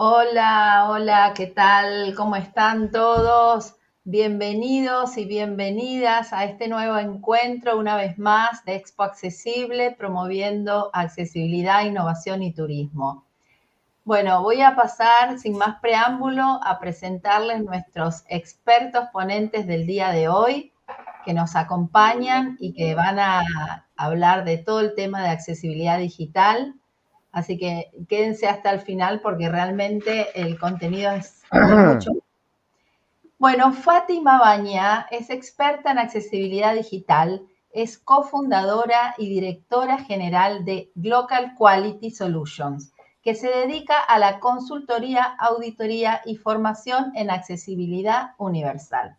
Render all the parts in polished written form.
Hola, hola, ¿qué tal? ¿Cómo están todos? Bienvenidos y bienvenidas a este nuevo encuentro, una vez más, de Expo Accesible, promoviendo accesibilidad, innovación y turismo. Bueno, voy a pasar sin más preámbulo a presentarles nuestros expertos ponentes del día de hoy que nos acompañan y que van a hablar de todo el tema de accesibilidad digital. Así que quédense hasta el final porque realmente el contenido es de mucho. Bueno, Fátima Baña es experta en accesibilidad digital, es cofundadora y directora general de Global Quality Solutions, que se dedica a la consultoría, auditoría y formación en accesibilidad universal.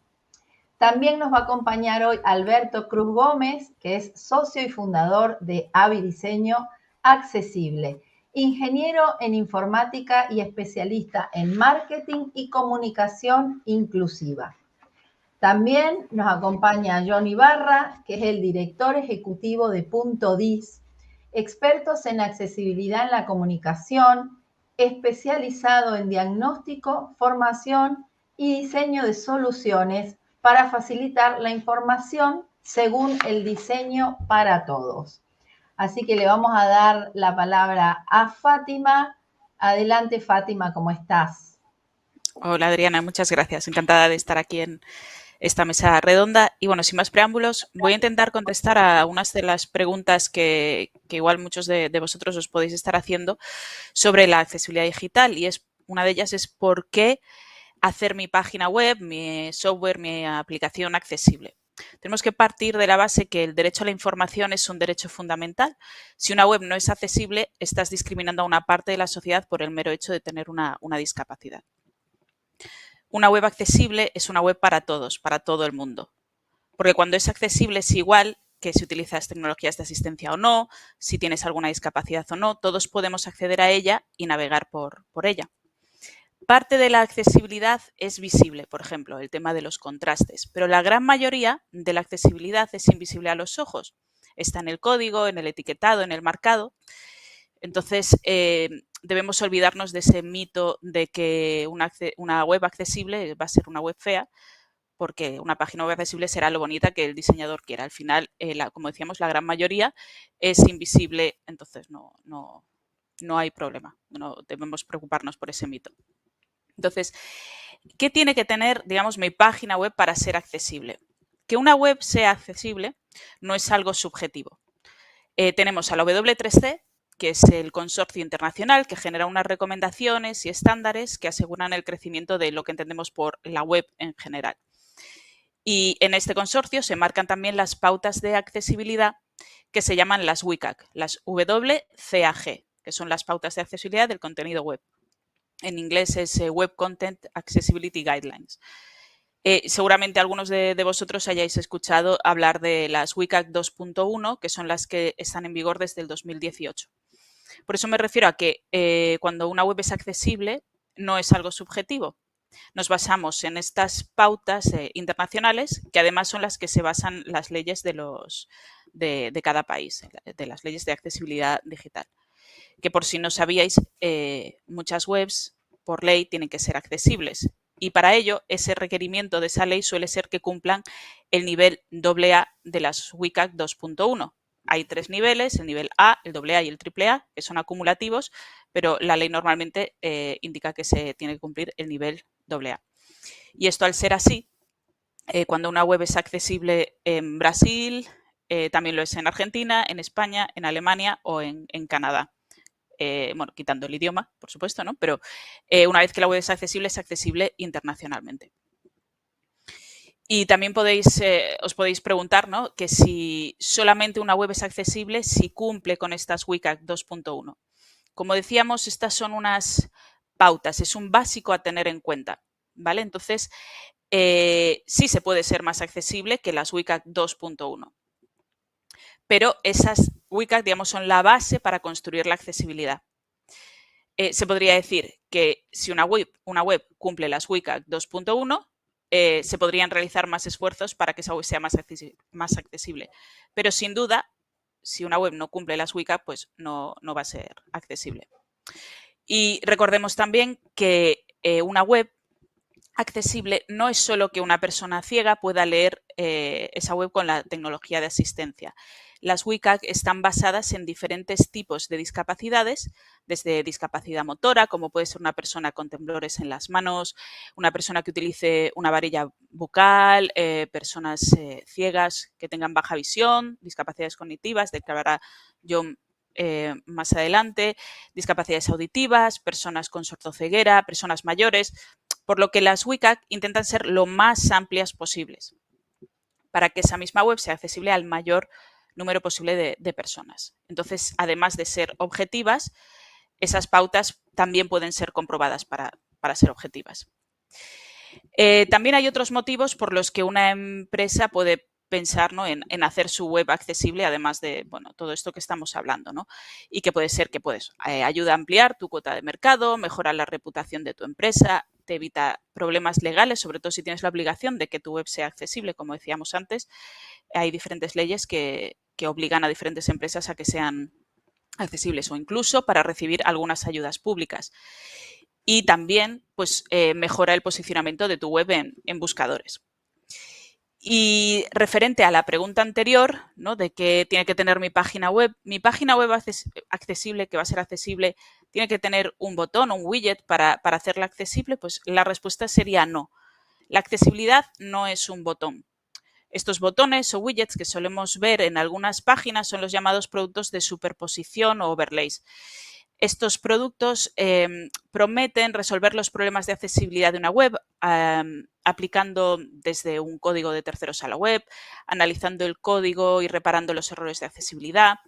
También nos va a acompañar hoy Alberto Cruz Gómez, que es socio y fundador de Avi Diseño Accesible, ingeniero en informática y especialista en marketing y comunicación inclusiva. También nos acompaña John Ibarra, que es el director ejecutivo de Punto Dis, expertos en accesibilidad en la comunicación, especializado en diagnóstico, formación y diseño de soluciones para facilitar la información según el diseño para todos. Así que le vamos a dar la palabra a Fátima. Adelante, Fátima, ¿cómo estás? Hola Adriana, muchas gracias. Encantada de estar aquí en esta mesa redonda. Y bueno, sin más preámbulos, voy a intentar contestar a unas de las preguntas que igual muchos de vosotros os podéis estar haciendo sobre la accesibilidad digital. Y una de ellas es ¿por qué hacer mi página web, mi software, mi aplicación accesible? Tenemos que partir de la base que el derecho a la información es un derecho fundamental. Si una web no es accesible, estás discriminando a una parte de la sociedad por el mero hecho de tener una discapacidad. Una web accesible es una web para todos, para todo el mundo. Porque cuando es accesible es igual que si utilizas tecnologías de asistencia o no, si tienes alguna discapacidad o no, todos podemos acceder a ella y navegar por ella. Parte de la accesibilidad es visible, por ejemplo, el tema de los contrastes, pero la gran mayoría de la accesibilidad es invisible a los ojos. Está en el código, en el etiquetado, en el marcado. Entonces, debemos olvidarnos de ese mito de que una web accesible va a ser una web fea, porque una página web accesible será lo bonita que el diseñador quiera. Al final, como decíamos, la gran mayoría es invisible, entonces no hay problema. No debemos preocuparnos por ese mito. Entonces, ¿qué tiene que tener, digamos, mi página web para ser accesible? Que una web sea accesible no es algo subjetivo. Tenemos a la W3C, que es el consorcio internacional que genera unas recomendaciones y estándares que aseguran el crecimiento de lo que entendemos por la web en general. Y en este consorcio se marcan también las pautas de accesibilidad que se llaman las WCAG, las WCAG, que son las pautas de accesibilidad del contenido web. En inglés es Web Content Accessibility Guidelines. Seguramente algunos de vosotros hayáis escuchado hablar de las WCAG 2.1, que son las que están en vigor desde el 2018. Por eso me refiero a que cuando una web es accesible, no es algo subjetivo. Nos basamos en estas pautas internacionales, que además son las que se basan las leyes de cada país, de las leyes de accesibilidad digital. Que por si no sabíais, muchas webs por ley tienen que ser accesibles. Y para ello, ese requerimiento de esa ley suele ser que cumplan el nivel AA de las WCAG 2.1. Hay 3 niveles, el nivel A, el AA y el AAA, que son acumulativos, pero la ley normalmente indica que se tiene que cumplir el nivel AA. Y esto, al ser así, cuando una web es accesible en Brasil, también lo es en Argentina, en España, en Alemania o en Canadá. Bueno, quitando el idioma, por supuesto, ¿no? Pero una vez que la web es accesible internacionalmente. Y también os podéis preguntar, ¿no? Que si solamente una web es accesible si cumple con estas WCAG 2.1. Como decíamos, estas son unas pautas, es un básico a tener en cuenta, ¿vale? Entonces, sí se puede ser más accesible que las WCAG 2.1. Pero esas WCAG, digamos, son la base para construir la accesibilidad. Se podría decir que si una web cumple las WCAG 2.1, se podrían realizar más esfuerzos para que esa web sea más accesible. Pero sin duda, si una web no cumple las WCAG, pues no va a ser accesible. Y recordemos también que una web accesible no es solo que una persona ciega pueda leer esa web con la tecnología de asistencia. Las WCAG están basadas en diferentes tipos de discapacidades, desde discapacidad motora, como puede ser una persona con temblores en las manos, una persona que utilice una varilla bucal, personas ciegas que tengan baja visión, discapacidades cognitivas, de que hablará John más adelante, discapacidades auditivas, personas con sordoceguera, personas mayores, por lo que las WCAG intentan ser lo más amplias posibles para que esa misma web sea accesible al mayor número posible de personas. Entonces, además de ser objetivas, esas pautas también pueden ser comprobadas para ser objetivas. También hay otros motivos por los que una empresa puede pensar, ¿no?, en hacer su web accesible, además de todo esto que estamos hablando, ¿no? Y que puede ser que ayuda a ampliar tu cuota de mercado, mejora la reputación de tu empresa, te evita problemas legales, sobre todo si tienes la obligación de que tu web sea accesible, como decíamos antes. Hay diferentes leyes que obligan a diferentes empresas a que sean accesibles o incluso para recibir algunas ayudas públicas. Y también mejora el posicionamiento de tu web en buscadores. Y referente a la pregunta anterior, ¿no?, de qué tiene que tener mi página web accesible, que va a ser accesible, ¿tiene que tener un botón o un widget para hacerla accesible? Pues la respuesta sería no. La accesibilidad no es un botón. Estos botones o widgets que solemos ver en algunas páginas son los llamados productos de superposición o overlays. Estos productos prometen resolver los problemas de accesibilidad de una web aplicando desde un código de terceros a la web, analizando el código y reparando los errores de accesibilidad,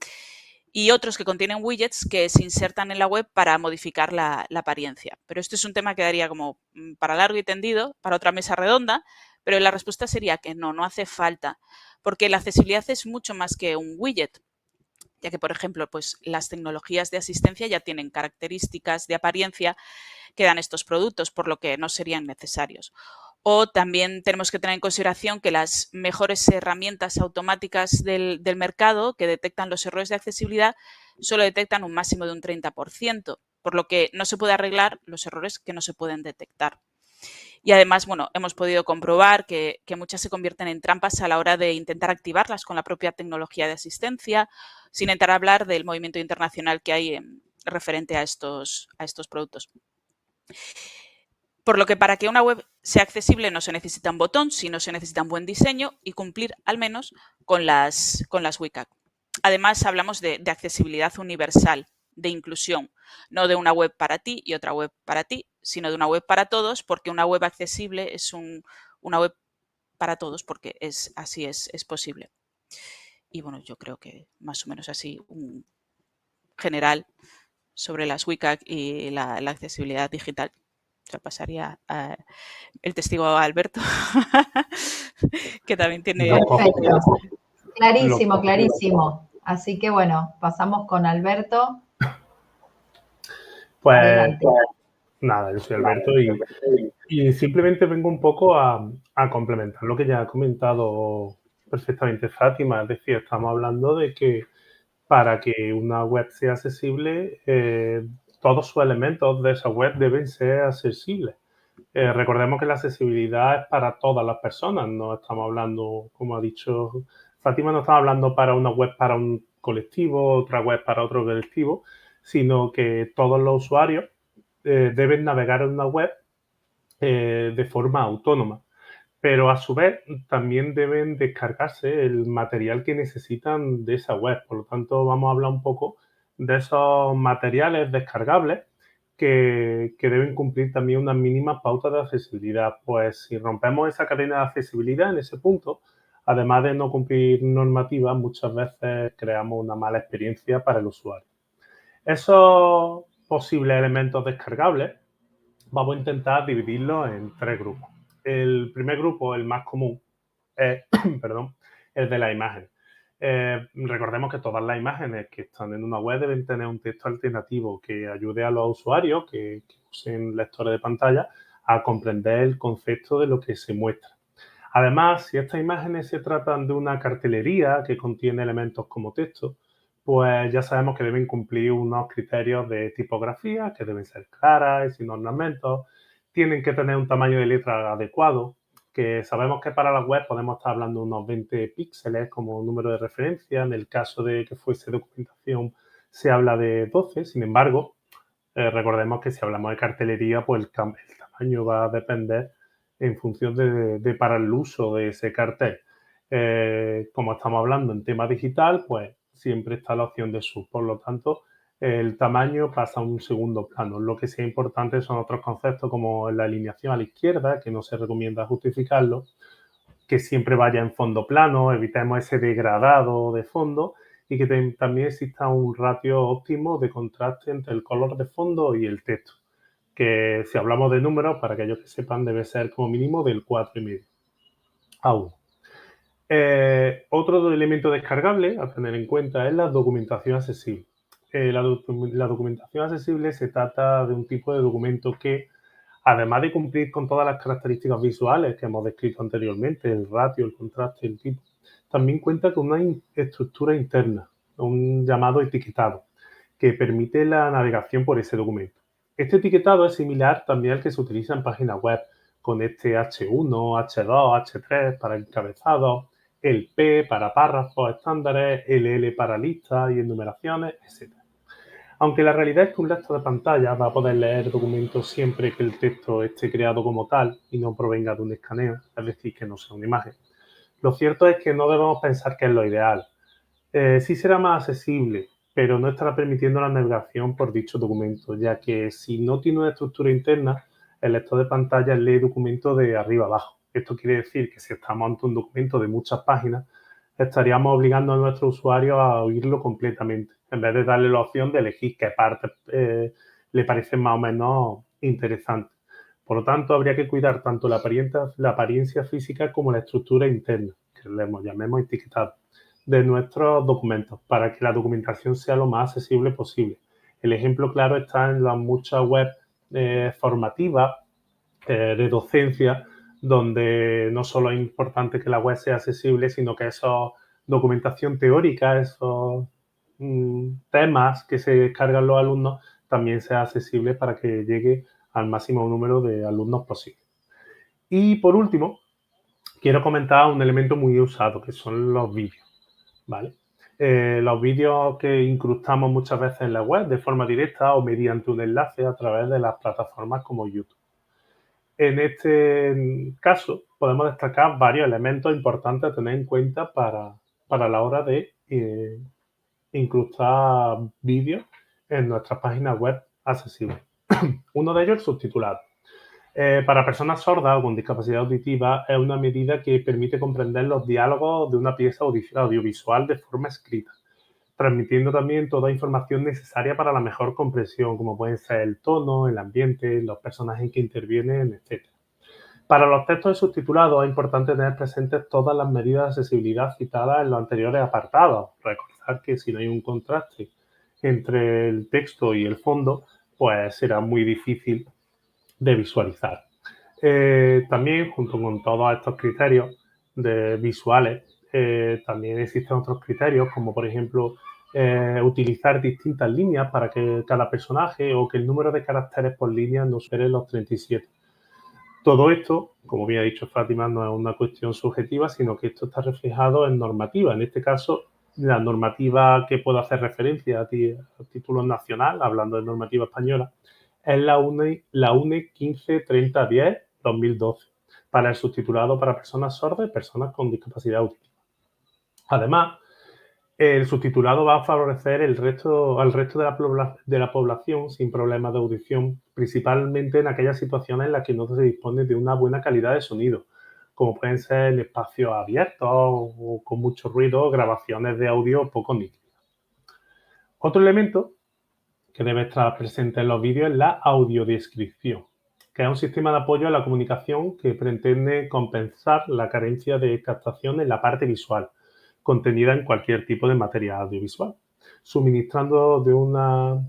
y otros que contienen widgets que se insertan en la web para modificar la apariencia. Pero esto es un tema que daría como para largo y tendido, para otra mesa redonda, pero la respuesta sería que no hace falta, porque la accesibilidad es mucho más que un widget, ya que, por ejemplo, las tecnologías de asistencia ya tienen características de apariencia que dan estos productos, por lo que no serían necesarios. O también tenemos que tener en consideración que las mejores herramientas automáticas del mercado que detectan los errores de accesibilidad solo detectan un máximo de un 30%, por lo que no se puede arreglar los errores que no se pueden detectar. Y además, hemos podido comprobar que muchas se convierten en trampas a la hora de intentar activarlas con la propia tecnología de asistencia, sin entrar a hablar del movimiento internacional que hay referente a estos productos. Por lo que para que una web sea accesible no se necesita un botón, sino se necesita un buen diseño y cumplir al menos con las WCAG. Además, hablamos de accesibilidad universal, de inclusión, no de una web para ti y otra web para ti, sino de una web para todos, porque una web accesible es una web para todos, porque así es posible. Y yo creo que más o menos así, un general sobre las WCAG y la accesibilidad digital. Se pasaría el testigo a Alberto, que también tiene... Perfecto. Clarísimo, clarísimo. Así que pasamos con Alberto. Pues adelante. Nada, yo soy Alberto y simplemente vengo un poco a complementar lo que ya ha comentado perfectamente Fátima. Es decir, estamos hablando de que para que una web sea accesible, todos sus elementos de esa web deben ser accesibles. Recordemos que la accesibilidad es para todas las personas, no estamos hablando, como ha dicho Fátima, no estamos hablando para una web para un colectivo, otra web para otro colectivo, sino que todos los usuarios deben navegar en una web de forma autónoma. Pero a su vez también deben descargarse el material que necesitan de esa web. Por lo tanto, vamos a hablar un poco de esos materiales descargables que deben cumplir también unas mínimas pautas de accesibilidad. Pues si rompemos esa cadena de accesibilidad en ese punto, además de no cumplir normativas, muchas veces creamos una mala experiencia para el usuario. Esos posibles elementos descargables vamos a intentar dividirlos en 3 grupos. El primer grupo, el más común, es el de la imagen. Recordemos que todas las imágenes que están en una web deben tener un texto alternativo que ayude a los usuarios que usen lectores de pantalla a comprender el concepto de lo que se muestra. Además, si estas imágenes se tratan de una cartelería que contiene elementos como texto, pues ya sabemos que deben cumplir unos criterios de tipografía, que deben ser claras y sin ornamentos, tienen que tener un tamaño de letra adecuado, que sabemos que para la web podemos estar hablando de unos 20 píxeles como número de referencia, en el caso de que fuese documentación se habla de 12, sin embargo, recordemos que si hablamos de cartelería, pues el tamaño va a depender en función de para el uso de ese cartel. Como estamos hablando en tema digital, pues siempre está la opción de sub. Por lo tanto, el tamaño pasa a un segundo plano. Lo que sí es importante son otros conceptos como la alineación a la izquierda, que no se recomienda justificarlo, que siempre vaya en fondo plano, evitemos ese degradado de fondo y que también exista un ratio óptimo de contraste entre el color de fondo y el texto, que si hablamos de números, para aquellos que sepan, debe ser como mínimo del 4,5 a 1. Otro elemento descargable a tener en cuenta es la documentación accesible. La documentación accesible se trata de un tipo de documento que, además de cumplir con todas las características visuales que hemos descrito anteriormente, el ratio, el contraste, el tipo, también cuenta con una estructura interna, un llamado etiquetado, que permite la navegación por ese documento. Este etiquetado es similar también al que se utiliza en páginas web, con este H1, H2, H3 para encabezados, el P para párrafos estándares, el L para listas y enumeraciones, etc. Aunque la realidad es que un lector de pantalla va a poder leer documentos siempre que el texto esté creado como tal y no provenga de un escaneo, es decir, que no sea una imagen. Lo cierto es que no debemos pensar que es lo ideal. Sí será más accesible, pero no estará permitiendo la navegación por dicho documento, ya que si no tiene una estructura interna, el lector de pantalla lee documentos de arriba abajo. Esto quiere decir que si estamos ante un documento de muchas páginas, estaríamos obligando a nuestro usuario a oírlo completamente, en vez de darle la opción de elegir qué partes le parecen más o menos interesantes. Por lo tanto, habría que cuidar tanto la apariencia física como la estructura interna, que le llamemos etiquetado, de nuestros documentos para que la documentación sea lo más accesible posible. El ejemplo claro está en las muchas webs formativas de docencia, donde no solo es importante que la web sea accesible, sino que esa documentación teórica, esos temas que se descargan los alumnos, también sea accesible para que llegue al máximo número de alumnos posible. Y por último, quiero comentar un elemento muy usado, que son los vídeos, ¿vale? Los vídeos que incrustamos muchas veces en la web de forma directa o mediante un enlace a través de las plataformas como YouTube. En este caso, podemos destacar varios elementos importantes a tener en cuenta para la hora de incrustar vídeos en nuestras páginas web accesibles. Uno de ellos, el subtitulado. Para personas sordas o con discapacidad auditiva, es una medida que permite comprender los diálogos de una pieza audiovisual de forma escrita, transmitiendo también toda información necesaria para la mejor comprensión, como pueden ser el tono, el ambiente, los personajes que intervienen, etc. Para los textos subtitulados es importante tener presentes todas las medidas de accesibilidad citadas en los anteriores apartados. Recordar que si no hay un contraste entre el texto y el fondo, pues será muy difícil de visualizar. También, junto con todos estos criterios visuales, también existen otros criterios, como por ejemplo utilizar distintas líneas para que cada personaje o que el número de caracteres por línea no supere los 37. Todo esto, como bien ha dicho Fátima, no es una cuestión subjetiva, sino que esto está reflejado en normativa. En este caso, la normativa que puedo hacer referencia a título nacional, hablando de normativa española, es la UNE 153010-2012, para el subtitulado para personas sordas y personas con discapacidad auditiva. Además, el subtitulado va a favorecer al resto de la población sin problemas de audición, principalmente en aquellas situaciones en las que no se dispone de una buena calidad de sonido, como pueden ser en espacios abiertos o con mucho ruido, grabaciones de audio poco nítidas. Otro elemento que debe estar presente en los vídeos es la audiodescripción, que es un sistema de apoyo a la comunicación que pretende compensar la carencia de captación en la parte visual, contenida en cualquier tipo de material audiovisual, suministrando de una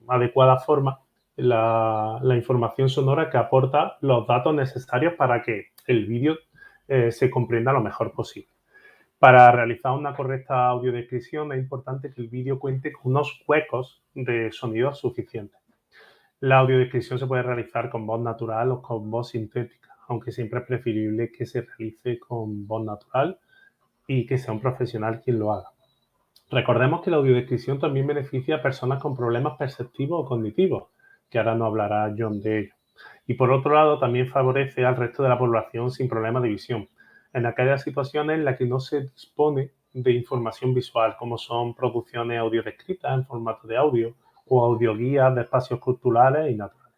adecuada forma la información sonora que aporta los datos necesarios para que el vídeo se comprenda lo mejor posible. Para realizar una correcta audiodescripción es importante que el vídeo cuente con unos huecos de sonido suficientes. La audiodescripción se puede realizar con voz natural o con voz sintética, aunque siempre es preferible que se realice con voz natural y que sea un profesional quien lo haga. Recordemos que la audiodescripción también beneficia a personas con problemas perceptivos o cognitivos, que ahora nos hablará John de ello. Y por otro lado, también favorece al resto de la población sin problemas de visión, en aquellas situaciones en las que no se dispone de información visual, como son producciones audiodescritas en formato de audio o audioguías de espacios culturales y naturales.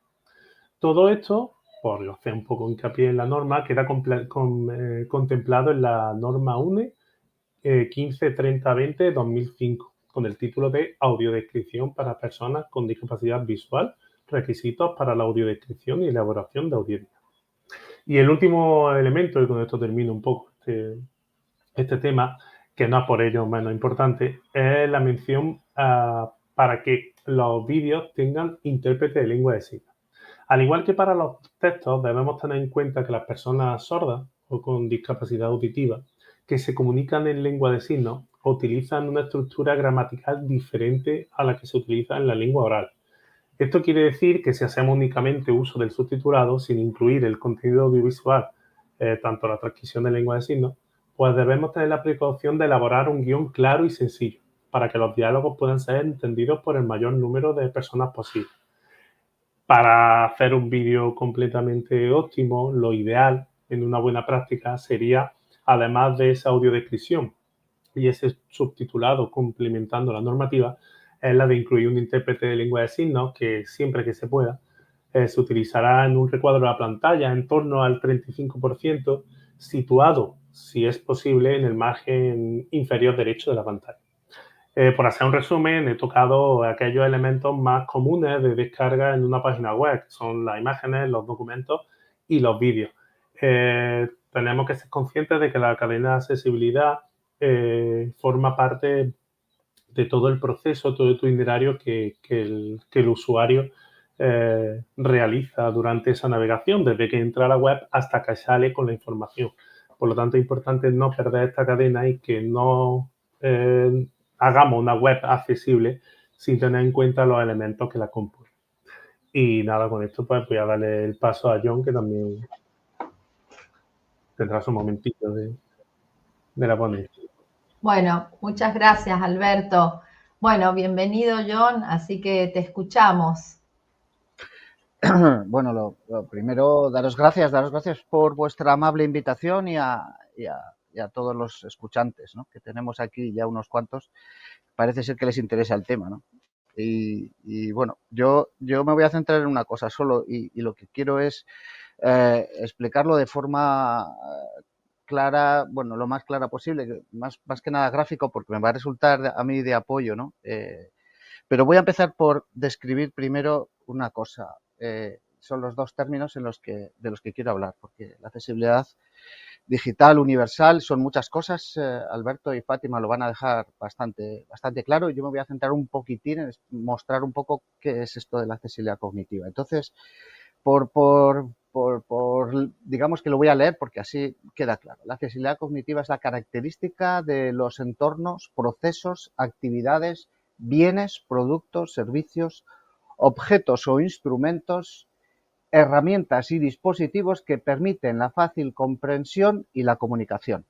Todo esto, por hacer un poco hincapié en la norma, queda contemplado en la norma UNE 153020-2005, con el título de Audiodescripción para personas con discapacidad visual, requisitos para la audiodescripción y elaboración de audiencia. Y el último elemento, y con esto termino un poco este tema, que no es por ello menos importante, es la mención para que los vídeos tengan intérprete de lengua de signos. Al igual que para los textos, debemos tener en cuenta que las personas sordas o con discapacidad auditiva que se comunican en lengua de signos utilizan una estructura gramatical diferente a la que se utiliza en la lengua oral. Esto quiere decir que si hacemos únicamente uso del subtitulado sin incluir el contenido audiovisual, tanto la transcripción de lengua de signos, pues debemos tener la precaución de elaborar un guión claro y sencillo para que los diálogos puedan ser entendidos por el mayor número de personas posible. Para hacer un vídeo completamente óptimo, lo ideal en una buena práctica sería, además de esa audiodescripción y ese subtitulado complementando la normativa, es la de incluir un intérprete de lengua de signos que siempre que se pueda se utilizará en un recuadro de la pantalla en torno al 35%, situado, si es posible, en el margen inferior derecho de la pantalla. Por hacer un resumen, he tocado aquellos elementos más comunes de descarga en una página web, que son las imágenes, los documentos y los vídeos. Tenemos que ser conscientes de que la cadena de accesibilidad forma parte de todo el proceso, todo el itinerario que el usuario realiza durante esa navegación, desde que entra a la web hasta que sale con la información. Por lo tanto, es importante no perder esta cadena y que no hagamos una web accesible sin tener en cuenta los elementos que la componen. Y nada, con esto pues voy a darle el paso a John, que también tendrá su momentito de la ponencia. Bueno, muchas gracias, Alberto. Bueno, bienvenido, John, así que te escuchamos. Bueno, lo primero, daros gracias por vuestra amable invitación y a todos los escuchantes, ¿no?, que tenemos aquí ya unos cuantos. Parece ser que les interesa el tema, ¿no? Y bueno, yo me voy a centrar en una cosa solo y lo que quiero es explicarlo de forma clara, bueno, lo más clara posible, más que nada gráfico, porque me va a resultar a mí de apoyo, ¿no? Pero voy a empezar por describir primero una cosa. Son los dos términos de los que quiero hablar, porque la accesibilidad digital, universal, son muchas cosas. Alberto y Fátima lo van a dejar bastante claro. Yo me voy a centrar un poquitín en mostrar un poco qué es esto de la accesibilidad cognitiva. Entonces, digamos que lo voy a leer porque así queda claro. La accesibilidad cognitiva es la característica de los entornos, procesos, actividades, bienes, productos, servicios, objetos o instrumentos, herramientas y dispositivos que permiten la fácil comprensión y la comunicación.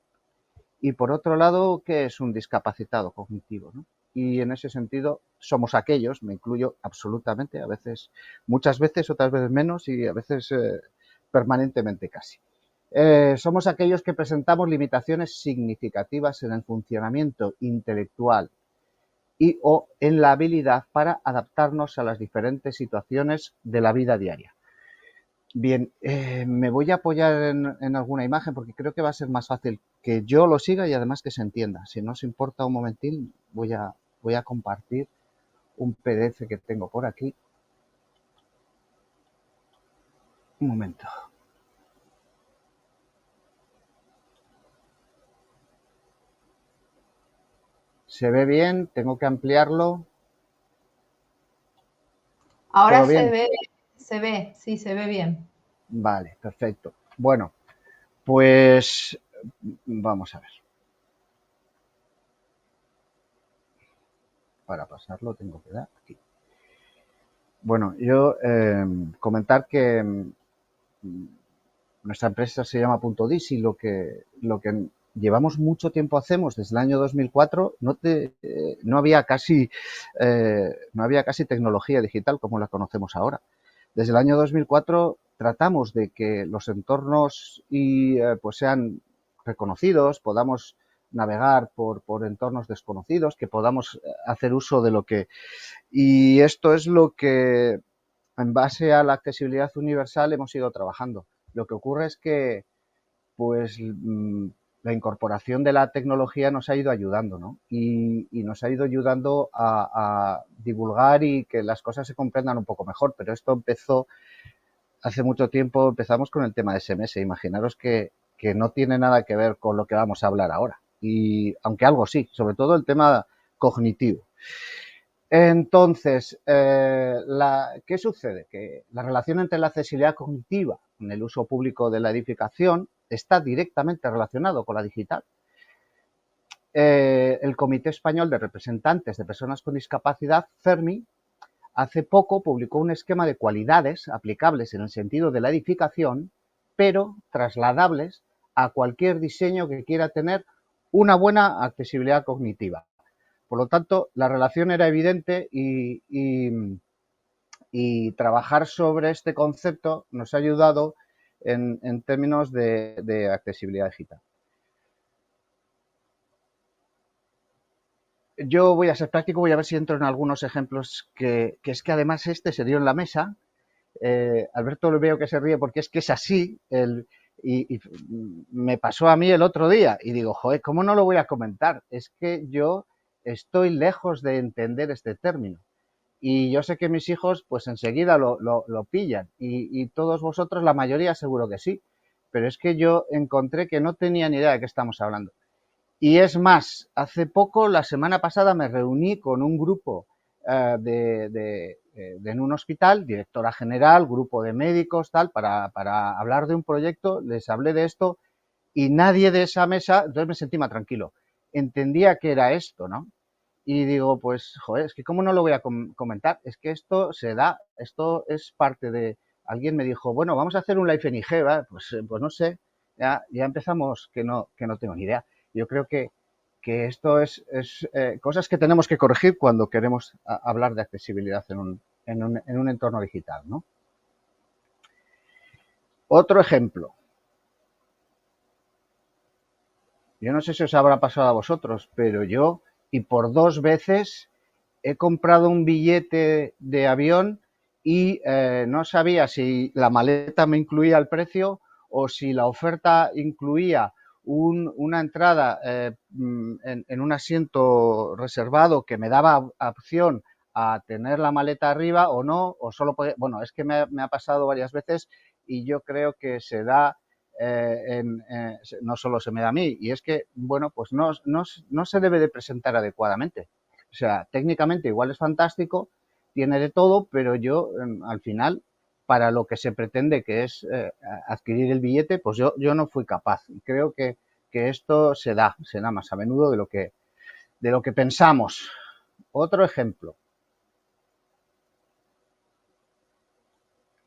Y por otro lado, ¿qué es un discapacitado cognitivo, ¿no? Y en ese sentido somos aquellos, me incluyo absolutamente, a veces, muchas veces, otras veces menos y a veces permanentemente casi. Somos aquellos que presentamos limitaciones significativas en el funcionamiento intelectual y o en la habilidad para adaptarnos a las diferentes situaciones de la vida diaria. Bien, me voy a apoyar en alguna imagen porque creo que va a ser más fácil que yo lo siga y además que se entienda. Si no os importa un momentín, voy a compartir un PDF que tengo por aquí. Un momento. ¿Se ve bien? ¿Tengo que ampliarlo? Ahora ¿Todo bien? sí, se ve bien. Vale, perfecto. Bueno, pues vamos a ver. para pasarlo tengo que dar aquí. Bueno, yo comentar que nuestra empresa se llama Punto Dis y lo que llevamos mucho tiempo hacemos desde el año 2004 no había casi tecnología digital como la conocemos ahora. Desde el año 2004 tratamos de que los entornos pues sean reconocidos, podamos navegar por entornos desconocidos, que podamos hacer uso de lo que... Y esto es lo que, en base a la accesibilidad universal, hemos ido trabajando. Lo que ocurre es que pues la incorporación de la tecnología nos ha ido ayudando, ¿no? Y nos ha ido ayudando a divulgar y que las cosas se comprendan un poco mejor. Pero esto empezó hace mucho tiempo, empezamos con el tema de SMS. Imaginaros que no tiene nada que ver con lo que vamos a hablar ahora. Y aunque algo sí, sobre todo el tema cognitivo. Entonces, ¿qué sucede? Que la relación entre la accesibilidad cognitiva en el uso público de la edificación está directamente relacionado con la digital. El Comité Español de Representantes de Personas con Discapacidad, CERMI, hace poco publicó un esquema de cualidades aplicables en el sentido de la edificación, pero trasladables a cualquier diseño que quiera tener una buena accesibilidad cognitiva. Por lo tanto, la relación era evidente y trabajar sobre este concepto nos ha ayudado en términos de accesibilidad digital. Yo voy a ser práctico, voy a ver si entro en algunos ejemplos que es que además este se dio en la mesa. Alberto lo veo que se ríe porque es que es así y me pasó a mí el otro día y digo, joder, ¿cómo no lo voy a comentar? Es que yo estoy lejos de entender este término y yo sé que mis hijos pues enseguida lo pillan y todos vosotros, la mayoría seguro que sí, pero es que yo encontré que no tenía ni idea de qué estamos hablando. Y es más, hace poco, la semana pasada, me reuní con un grupo en un hospital, directora general, grupo de médicos, tal, para hablar de un proyecto. Les hablé de esto y nadie de esa mesa, entonces me sentí más tranquilo, entendía que era esto, ¿no? Y digo, pues, joder, es que ¿cómo no lo voy a comentar? Es que esto se da, esto es parte de... Alguien me dijo, bueno, vamos a hacer un live en IG, ¿vale? Pues no sé, ya empezamos que no tengo ni idea. Yo creo que esto es cosas que tenemos que corregir cuando queremos hablar de accesibilidad en un entorno digital, ¿no? Otro ejemplo. Yo no sé si os habrá pasado a vosotros, pero yo, y por 2 veces, he comprado un billete de avión y no sabía si la maleta me incluía el precio o si la oferta incluía una entrada en un asiento reservado que me daba opción a tener la maleta arriba o no, o solo podía... Bueno, es que me ha pasado varias veces y yo creo que se da, no solo se me da a mí, y es que, bueno, pues no se debe de presentar adecuadamente. O sea, técnicamente igual es fantástico, tiene de todo, pero yo al final, para lo que se pretende, que es adquirir el billete, pues yo no fui capaz. Y creo que esto se da más a menudo de lo que pensamos. Otro ejemplo.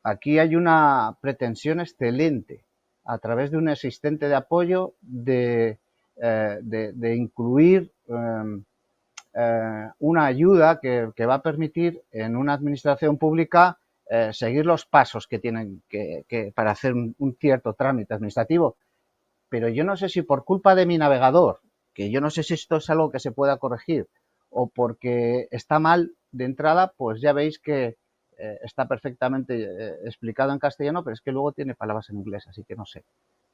Aquí hay una pretensión excelente a través de un asistente de apoyo de incluir una ayuda que va a permitir en una administración pública seguir los pasos que tienen que para hacer un cierto trámite administrativo. Pero yo no sé si por culpa de mi navegador, que yo no sé si esto es algo que se pueda corregir, o porque está mal de entrada, pues ya veis que está perfectamente explicado en castellano, pero es que luego tiene palabras en inglés, así que no sé.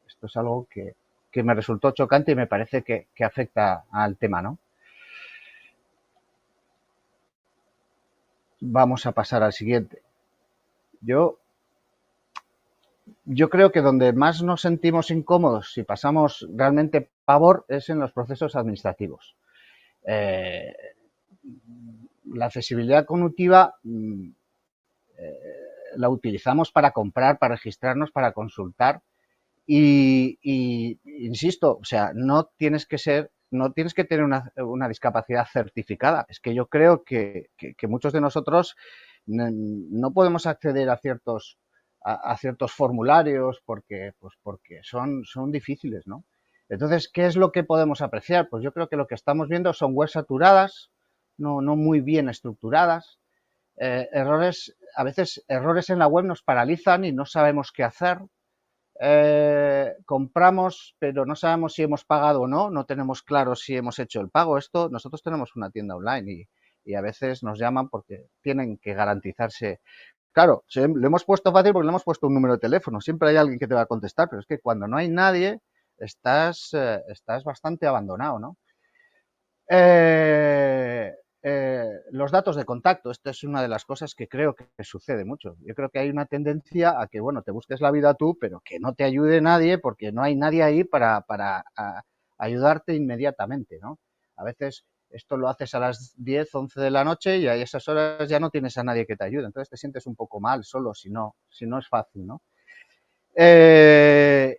Esto es algo que me resultó chocante y me parece que afecta al tema, ¿no? Vamos a pasar al siguiente. Yo creo que donde más nos sentimos incómodos y pasamos realmente pavor es en los procesos administrativos. La accesibilidad cognitiva la utilizamos para comprar, para registrarnos, para consultar y insisto, o sea, no tienes que ser no tienes que tener una discapacidad certificada. Es que yo creo que muchos de nosotros no podemos acceder a ciertos formularios porque son difíciles, ¿no? Entonces, ¿qué es lo que podemos apreciar? Pues yo creo que lo que estamos viendo son webs saturadas, no muy bien estructuradas, a veces errores en la web nos paralizan y no sabemos qué hacer. Compramos, pero no sabemos si hemos pagado o no, no tenemos claro si hemos hecho el pago. Nosotros tenemos una tienda online y a veces nos llaman porque tienen que garantizarse. Claro, lo hemos puesto fácil porque le hemos puesto un número de teléfono. Siempre hay alguien que te va a contestar, pero es que cuando no hay nadie, estás bastante abandonado, ¿no? Los datos de contacto, esta es una de las cosas que creo que sucede mucho. Yo creo que hay una tendencia a que, bueno, te busques la vida tú, pero que no te ayude nadie porque no hay nadie ahí para ayudarte inmediatamente, ¿no? A veces esto lo haces a las 10, 11 de la noche y a esas horas ya no tienes a nadie que te ayude. Entonces te sientes un poco mal solo si no es fácil, ¿no?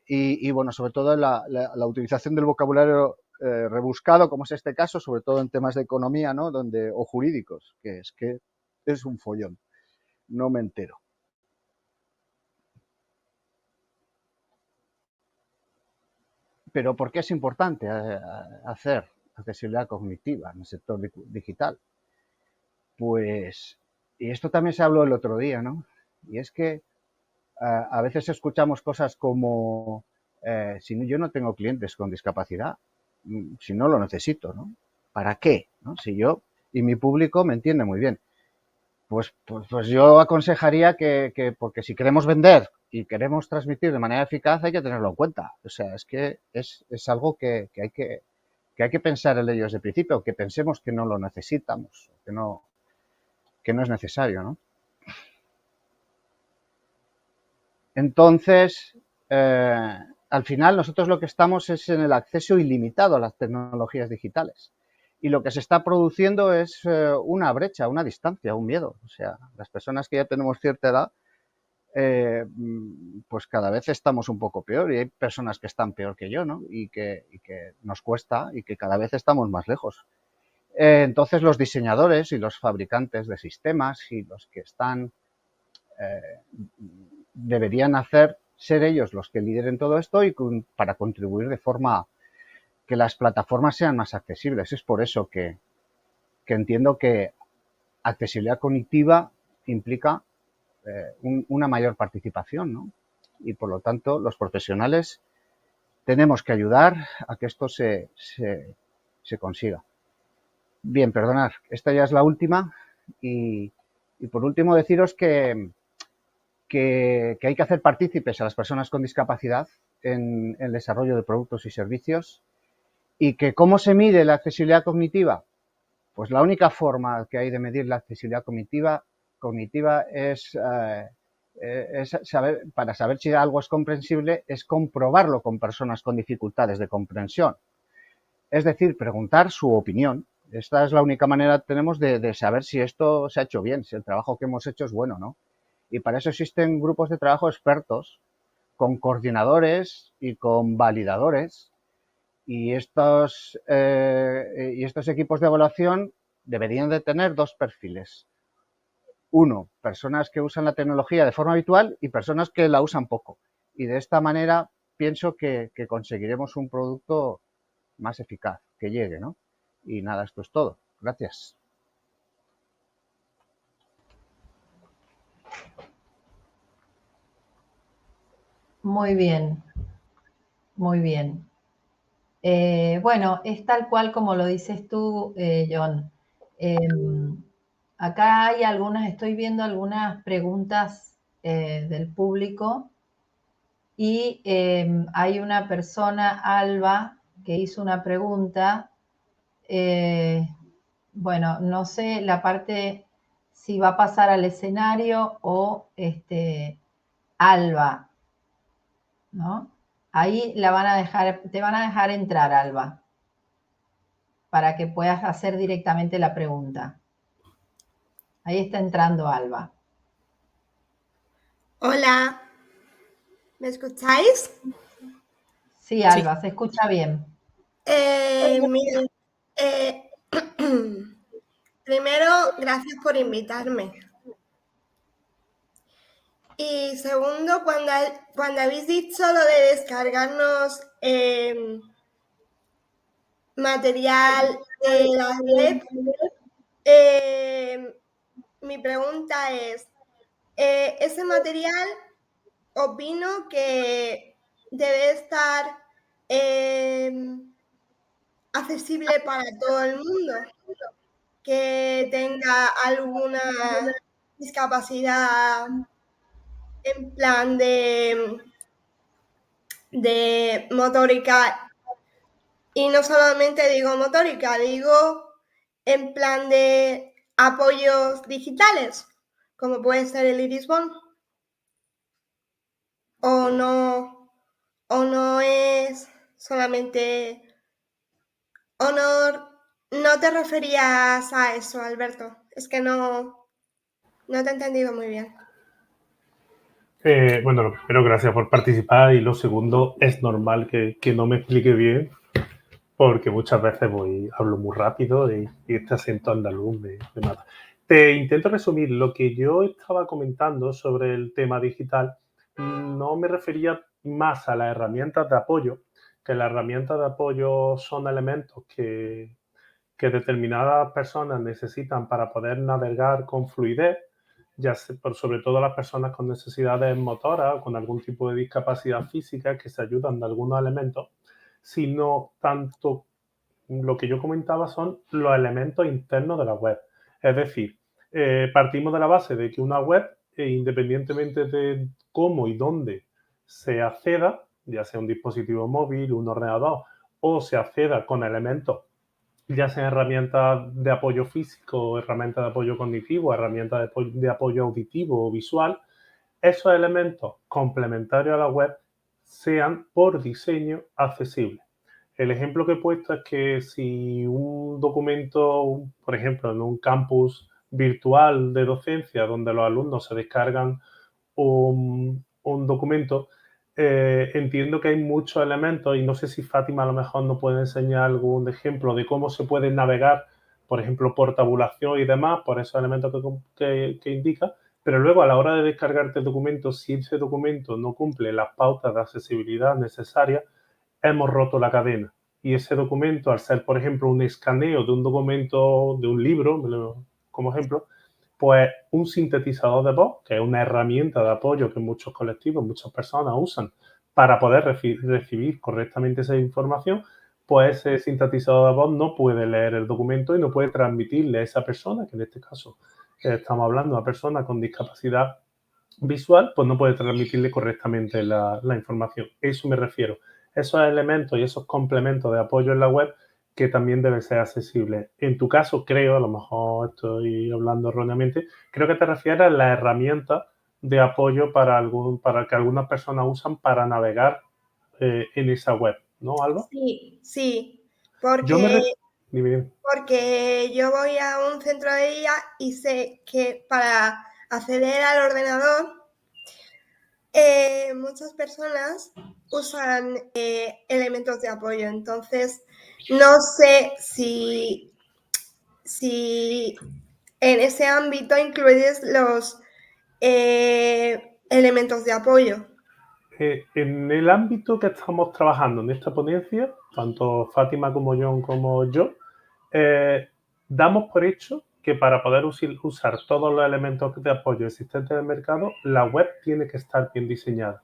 Y bueno, sobre todo la utilización del vocabulario rebuscado, como es este caso, sobre todo en temas de economía, ¿no? O jurídicos, que es un follón. No me entero. Pero ¿por qué es importante hacer accesibilidad cognitiva en el sector digital? Pues, y esto también se habló el otro día, ¿no? Y es que a veces escuchamos cosas como, si yo no tengo clientes con discapacidad, si no lo necesito, ¿no? ¿Para qué? ¿No? Si yo y mi público me entiende muy bien. Pues yo aconsejaría porque si queremos vender y queremos transmitir de manera eficaz hay que tenerlo en cuenta. O sea, es que es algo que hay que pensar en ello desde el principio, que pensemos que no lo necesitamos, que no es necesario, ¿no? Entonces, al final nosotros lo que estamos es en el acceso ilimitado a las tecnologías digitales. Y lo que se está produciendo es una brecha, una distancia, un miedo. O sea, las personas que ya tenemos cierta edad, pues cada vez estamos un poco peor y hay personas que están peor que yo, ¿no? Y que nos cuesta y que cada vez estamos más lejos. Entonces los diseñadores y los fabricantes de sistemas y los que están deberían ser ellos los que lideren todo esto y para contribuir de forma que las plataformas sean más accesibles. Es por eso que entiendo que accesibilidad cognitiva implica una mayor participación, ¿no? Y por lo tanto los profesionales tenemos que ayudar a que esto se consiga. Bien, perdonad, esta ya es la última y por último deciros que hay que hacer partícipes a las personas con discapacidad en el desarrollo de productos y servicios y que ¿cómo se mide la accesibilidad cognitiva? Pues la única forma que hay de medir la accesibilidad cognitiva es para saber si algo es comprensible, es comprobarlo con personas con dificultades de comprensión. Es decir, preguntar su opinión. Esta es la única manera que tenemos de saber si esto se ha hecho bien, si el trabajo que hemos hecho es bueno, ¿no? Y para eso existen grupos de trabajo expertos con coordinadores y con validadores y estos equipos de evaluación deberían de tener dos perfiles. Uno, personas que usan la tecnología de forma habitual y personas que la usan poco. Y de esta manera pienso que conseguiremos un producto más eficaz, que llegue, ¿no? Y nada, esto es todo. Gracias. Muy bien, muy bien. Bueno, es tal cual como lo dices tú, John. Acá hay estoy viendo algunas preguntas del público y hay una persona, Alba, que hizo una pregunta. Bueno, no sé la parte si va a pasar al escenario o Alba, ¿no? Ahí te van a dejar entrar, Alba, para que puedas hacer directamente la pregunta. Ahí está entrando Alba. Hola, ¿me escucháis? Sí, Alba, se escucha bien. Mira, primero, gracias por invitarme. Y segundo, cuando habéis dicho lo de descargarnos material de la web, mi pregunta es, ese material opino que debe estar accesible para todo el mundo que tenga alguna discapacidad en plan de motórica. Y no solamente digo motórica, digo en plan de apoyos digitales, como puede ser el Irisbon. O no es solamente... O no te referías a eso, Alberto. Es que no te he entendido muy bien. Bueno, lo primero, gracias por participar y lo segundo, es normal que no me explique bien porque muchas veces hablo muy rápido y este acento andaluz me mata. Te intento resumir. Lo que yo estaba comentando sobre el tema digital no me refería más a las herramientas de apoyo, que las herramientas de apoyo son elementos que determinadas personas necesitan para poder navegar con fluidez, sobre todo las personas con necesidades motoras o con algún tipo de discapacidad física que se ayudan de algunos elementos, sino tanto lo que yo comentaba son los elementos internos de la web. Es decir, partimos de la base de que una web, independientemente de cómo y dónde se acceda, ya sea un dispositivo móvil, un ordenador, o se acceda con elementos, ya sean herramientas de apoyo físico, herramientas de apoyo cognitivo, herramientas de apoyo auditivo o visual, esos elementos complementarios a la web sean por diseño accesibles. El ejemplo que he puesto es que si un documento, por ejemplo, en un campus virtual de docencia donde los alumnos se descargan un documento, entiendo que hay muchos elementos y no sé si Fátima a lo mejor nos puede enseñar algún ejemplo de cómo se puede navegar, por ejemplo, por tabulación y demás, por esos elementos que indica, pero luego a la hora de descargarte el documento, si ese documento no cumple las pautas de accesibilidad necesarias, hemos roto la cadena. Y ese documento, al ser, por ejemplo, un escaneo de un documento, de un libro, como ejemplo, pues un sintetizador de voz, que es una herramienta de apoyo que muchos colectivos, muchas personas usan para poder recibir correctamente esa información, pues ese sintetizador de voz no puede leer el documento y no puede transmitirle a esa persona, que en este caso estamos hablando de una persona con discapacidad visual, pues no puede transmitirle correctamente la información. Eso me refiero. Esos elementos y esos complementos de apoyo en la web que también deben ser accesibles. En tu caso, creo, a lo mejor estoy hablando erróneamente, creo que te refieres a las herramientas de apoyo para que algunas personas usan para navegar en esa web, ¿no, Alba? Sí, Dime. porque yo voy a un centro de día y sé que para acceder al ordenador muchas personas usan elementos de apoyo. Entonces, no sé si en ese ámbito incluyes los elementos de apoyo. En el ámbito que estamos trabajando en esta ponencia, tanto Fátima como John como yo, damos por hecho que para poder usar todos los elementos de apoyo existentes en el mercado, la web tiene que estar bien diseñada.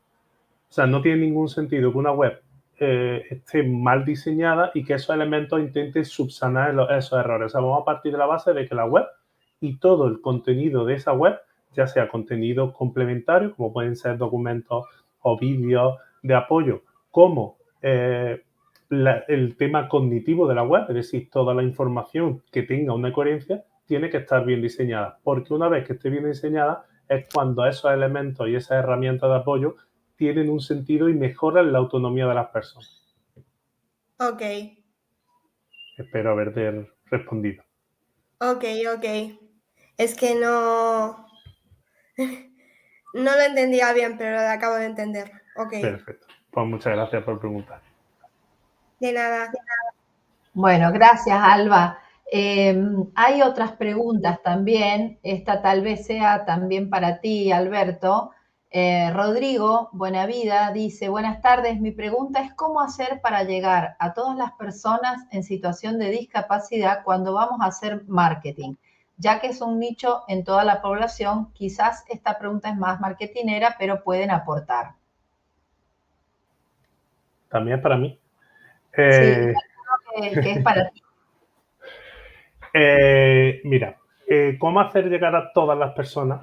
O sea, no tiene ningún sentido que una web esté mal diseñada y que esos elementos intenten subsanar esos errores. O sea, vamos a partir de la base de que la web y todo el contenido de esa web, ya sea contenido complementario, como pueden ser documentos o vídeos de apoyo, como el tema cognitivo de la web, es decir, toda la información que tenga una coherencia, tiene que estar bien diseñada, porque una vez que esté bien diseñada es cuando esos elementos y esas herramientas de apoyo tienen un sentido y mejoran la autonomía de las personas. Ok. Espero haberte respondido. Ok. Es que no lo entendía bien, pero lo acabo de entender. Ok. Perfecto. Pues muchas gracias por preguntar. De nada. Bueno, gracias, Alba. Hay otras preguntas también. Esta tal vez sea también para ti, Alberto. Rodrigo Buenavida dice, buenas tardes, mi pregunta es cómo hacer para llegar a todas las personas en situación de discapacidad cuando vamos a hacer marketing, ya que es un nicho en toda la población. Quizás esta pregunta es más marketinera, pero pueden aportar. También para mí. Sí, que es para ti. Mira, ¿cómo hacer llegar a todas las personas?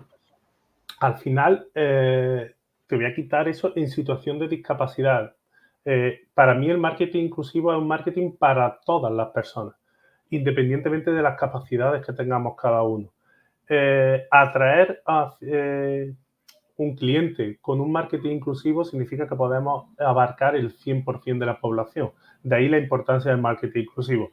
Al final, te voy a quitar eso en situación de discapacidad. Para mí el marketing inclusivo es un marketing para todas las personas, independientemente de las capacidades que tengamos cada uno. Atraer a un cliente con un marketing inclusivo significa que podemos abarcar el 100% de la población. De ahí la importancia del marketing inclusivo.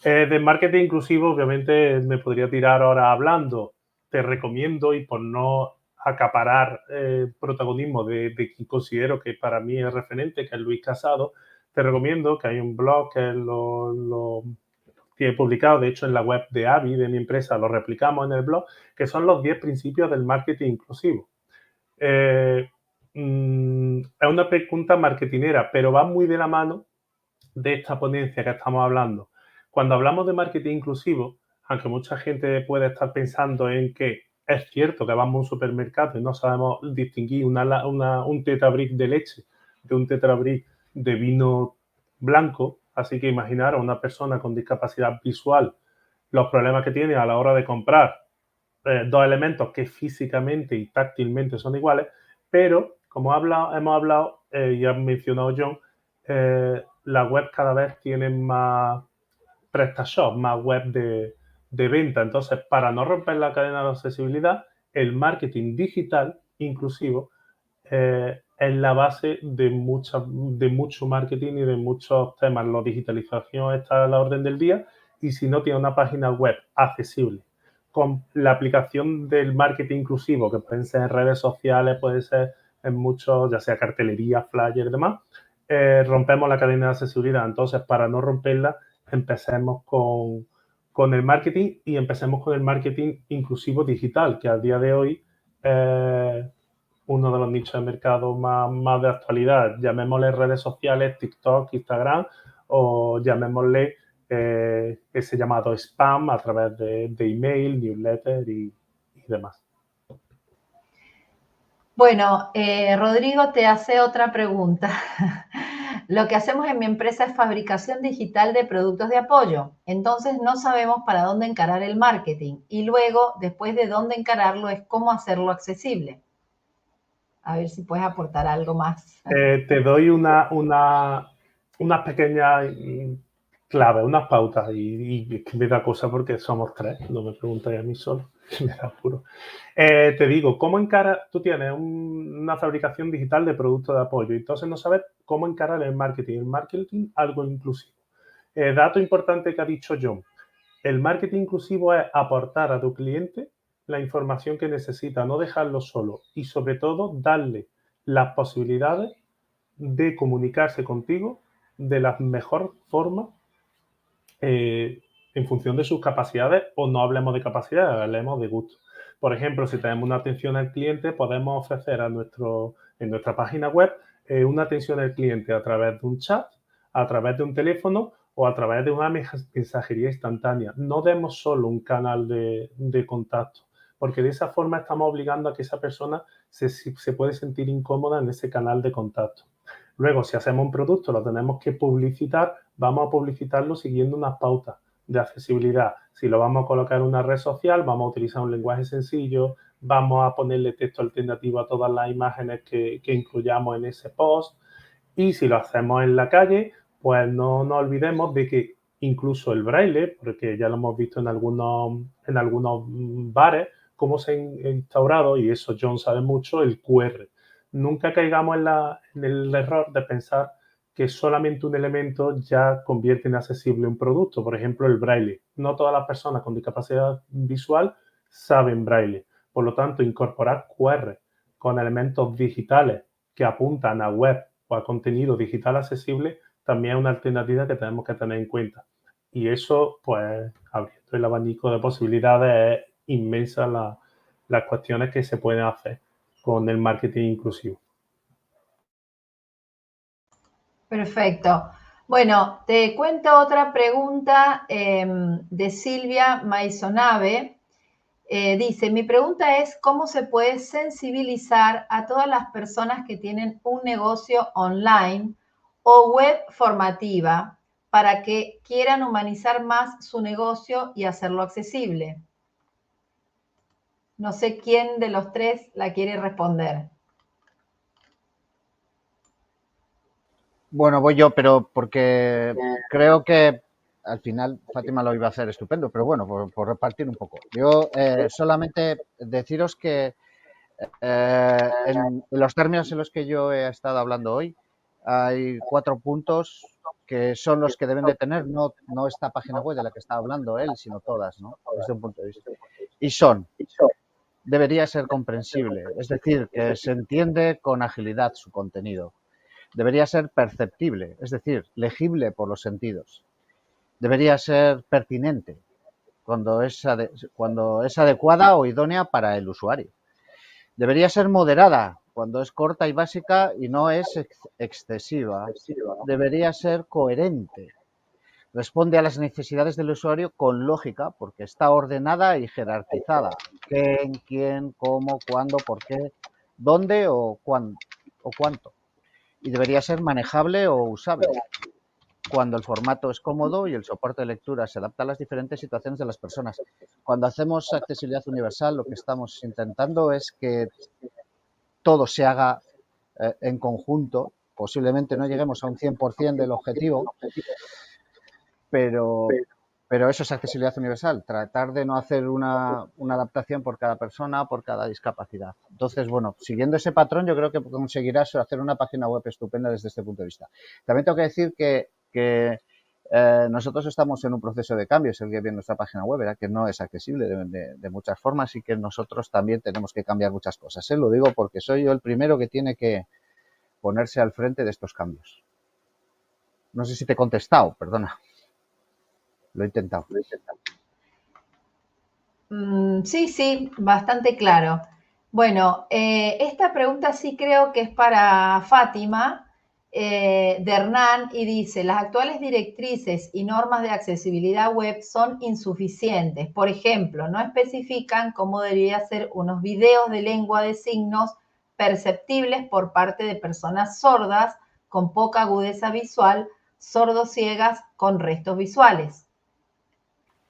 Del marketing inclusivo, obviamente, me podría tirar ahora hablando. Te recomiendo, y por no acaparar protagonismo de quien considero que para mí es referente, que es Luis Casado, te recomiendo que hay un blog que lo tiene publicado, de hecho, en la web de Avi, de mi empresa, lo replicamos en el blog, que son los 10 principios del marketing inclusivo. Es una pregunta marketinera, pero va muy de la mano de esta ponencia que estamos hablando. Cuando hablamos de marketing inclusivo, aunque mucha gente puede estar pensando en que es cierto que vamos a un supermercado y no sabemos distinguir un tetrabric de leche de un tetrabric de vino blanco, así que imaginar a una persona con discapacidad visual los problemas que tiene a la hora de comprar dos elementos que físicamente y táctilmente son iguales, pero como hemos hablado y ha mencionado John, las webs cada vez tienen más PrestaShop, más web de venta. Entonces, para no romper la cadena de accesibilidad, el marketing digital inclusivo es la base de mucho marketing y de muchos temas. La digitalización está a la orden del día y si no tiene una página web accesible con la aplicación del marketing inclusivo, que pueden ser en redes sociales, puede ser en muchos, ya sea cartelería, flyer y demás, rompemos la cadena de accesibilidad. Entonces, para no romperla, empecemos con el marketing y empecemos con el marketing inclusivo digital, que al día de hoy uno de los nichos de mercado más de actualidad. Llamémosle redes sociales, TikTok, Instagram, o llamémosle ese llamado spam a través de email, newsletter y demás. Bueno, Rodrigo te hace otra pregunta. Lo que hacemos en mi empresa es fabricación digital de productos de apoyo. Entonces no sabemos para dónde encarar el marketing. Y luego, después de dónde encararlo, es cómo hacerlo accesible. A ver si puedes aportar algo más. Te doy unas pequeñas claves, unas pautas. Y es que me da cosa porque somos tres. No me preguntáis a mí solo. Me da apuro. Te digo, ¿cómo encara? Tú tienes una fabricación digital de productos de apoyo y entonces no sabes cómo encarar el marketing. El marketing, algo inclusivo. Dato importante que ha dicho John. El marketing inclusivo es aportar a tu cliente la información que necesita, no dejarlo solo y sobre todo darle las posibilidades de comunicarse contigo de la mejor forma en función de sus capacidades, o no hablemos de capacidades, hablemos de gusto. Por ejemplo, si tenemos una atención al cliente, podemos ofrecer en nuestra página web una atención al cliente a través de un chat, a través de un teléfono o a través de una mensajería instantánea. No demos solo un canal de contacto, porque de esa forma estamos obligando a que esa persona se puede sentir incómoda en ese canal de contacto. Luego, si hacemos un producto, lo tenemos que publicitar, vamos a publicitarlo siguiendo unas pautas de accesibilidad. Si lo vamos a colocar en una red social, vamos a utilizar un lenguaje sencillo, vamos a ponerle texto alternativo a todas las imágenes que incluyamos en ese post. Y si lo hacemos en la calle, pues no nos olvidemos de que incluso el braille, porque ya lo hemos visto en algunos bares, cómo se ha instaurado, y eso John sabe mucho, el QR. Nunca caigamos en el error de pensar que solamente un elemento ya convierte en accesible un producto. Por ejemplo, el braille. No todas las personas con discapacidad visual saben braille. Por lo tanto, incorporar QR con elementos digitales que apuntan a web o a contenido digital accesible también es una alternativa que tenemos que tener en cuenta. Y eso, pues, abriendo el abanico de posibilidades, es inmensa las cuestiones que se pueden hacer con el marketing inclusivo. Perfecto. Bueno, te cuento otra pregunta de Silvia Maisonave. Dice, mi pregunta es, ¿cómo se puede sensibilizar a todas las personas que tienen un negocio online o web formativa para que quieran humanizar más su negocio y hacerlo accesible? No sé quién de los tres la quiere responder. Bueno, voy yo, pero porque creo que al final Fátima lo iba a hacer estupendo, pero bueno, por repartir un poco. Yo solamente deciros que en los términos en los que yo he estado hablando hoy, hay 4 puntos que son los que deben de tener, no esta página web de la que está hablando él, sino todas, ¿no? Desde un punto de vista. Y son, debería ser comprensible, es decir, que se entiende con agilidad su contenido. Debería ser perceptible, es decir, legible por los sentidos. Debería ser pertinente cuando es adecuada o idónea para el usuario. Debería ser moderada cuando es corta y básica y no es excesiva. Debería ser coherente. Responde a las necesidades del usuario con lógica porque está ordenada y jerarquizada. ¿Quién, quién, cómo, cuándo, por qué, dónde o cuánto. Y debería ser manejable o usable cuando el formato es cómodo y el soporte de lectura se adapta a las diferentes situaciones de las personas. Cuando hacemos accesibilidad universal, lo que estamos intentando es que todo se haga en conjunto. Posiblemente no lleguemos a un 100% del objetivo, pero eso es accesibilidad universal, tratar de no hacer una adaptación por cada persona, por cada discapacidad. Entonces, bueno, siguiendo ese patrón, yo creo que conseguirás hacer una página web estupenda desde este punto de vista. También tengo que decir que nosotros estamos en un proceso de cambio, es el que viene nuestra página web, ¿verdad? Que no es accesible de muchas formas y que nosotros también tenemos que cambiar muchas cosas. Lo digo porque soy yo el primero que tiene que ponerse al frente de estos cambios. No sé si te he contestado, perdona. Lo he intentado. Sí, bastante claro. Bueno, esta pregunta sí creo que es para Fátima, de Hernán, y dice, las actuales directrices y normas de accesibilidad web son insuficientes. Por ejemplo, no especifican cómo debería ser unos videos de lengua de signos perceptibles por parte de personas sordas con poca agudeza visual, sordociegas con restos visuales.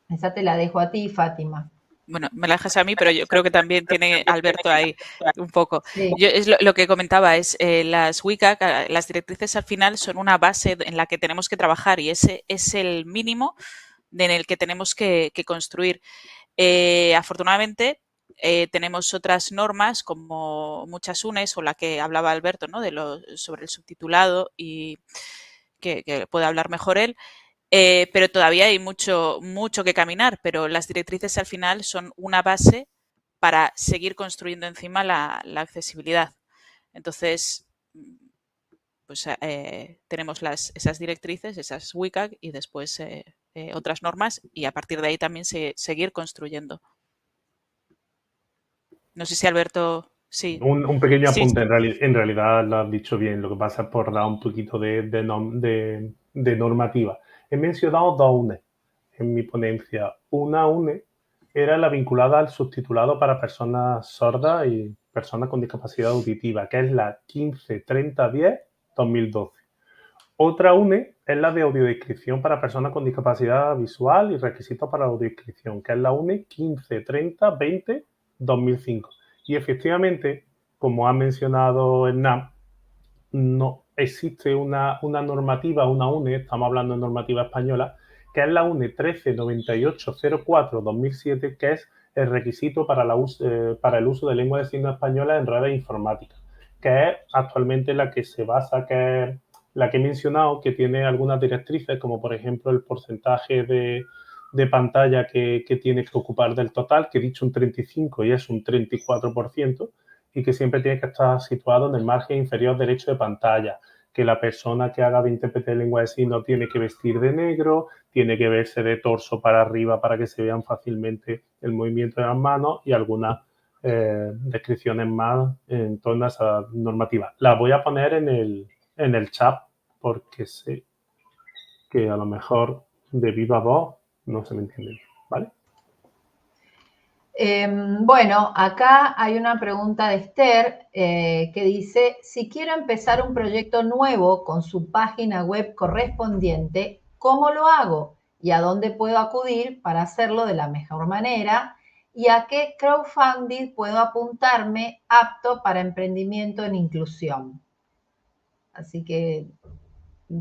Esa te la dejo a ti, Fátima. Bueno, me la dejas a mí, pero yo creo que también tiene Alberto ahí un poco. Sí. Yo, es lo que comentaba, es las WCAG, las directrices al final son una base en la que tenemos que trabajar y ese es el mínimo en el que tenemos que construir. Afortunadamente, tenemos otras normas como muchas UNES o la que hablaba Alberto, ¿no? Sobre el subtitulado y que puede hablar mejor él. Pero todavía hay mucho que caminar, pero las directrices al final son una base para seguir construyendo encima la accesibilidad. Entonces, pues tenemos esas directrices, esas WCAG y después otras normas y a partir de ahí también seguir construyendo. No sé si Alberto... Sí. Un pequeño Sí. apunte, en realidad lo has dicho bien, lo que pasa es por dar un poquito de normativa. He mencionado dos UNE en mi ponencia. Una UNE era la vinculada al subtitulado para personas sordas y personas con discapacidad auditiva, que es la 153010-2012. Otra UNE es la de audiodescripción para personas con discapacidad visual y requisitos para la audiodescripción, que es la UNE 153020-2005. Y efectivamente, como ha mencionado Hernán, no existe una normativa, una UNE, estamos hablando de normativa española, que es la UNE 139804-2007, que es el requisito para el uso de lengua de signos española en redes informáticas, que es actualmente la que se basa, que es la que he mencionado, que tiene algunas directrices, como por ejemplo el porcentaje de pantalla que tiene que ocupar del total, que he dicho un 35 y es un 34%, y que siempre tiene que estar situado en el margen inferior derecho de pantalla, que la persona que haga de intérprete de lengua de signos tiene que vestir de negro, tiene que verse de torso para arriba para que se vean fácilmente el movimiento de las manos y algunas descripciones más en torno a esa normativa. Las voy a poner en el chat porque sé que a lo mejor de viva voz no se me entiende bien, ¿vale? Bueno, acá hay una pregunta de Esther que dice, si quiero empezar un proyecto nuevo con su página web correspondiente, ¿cómo lo hago? ¿Y a dónde puedo acudir para hacerlo de la mejor manera? ¿Y a qué crowdfunding puedo apuntarme apto para emprendimiento en inclusión? Así que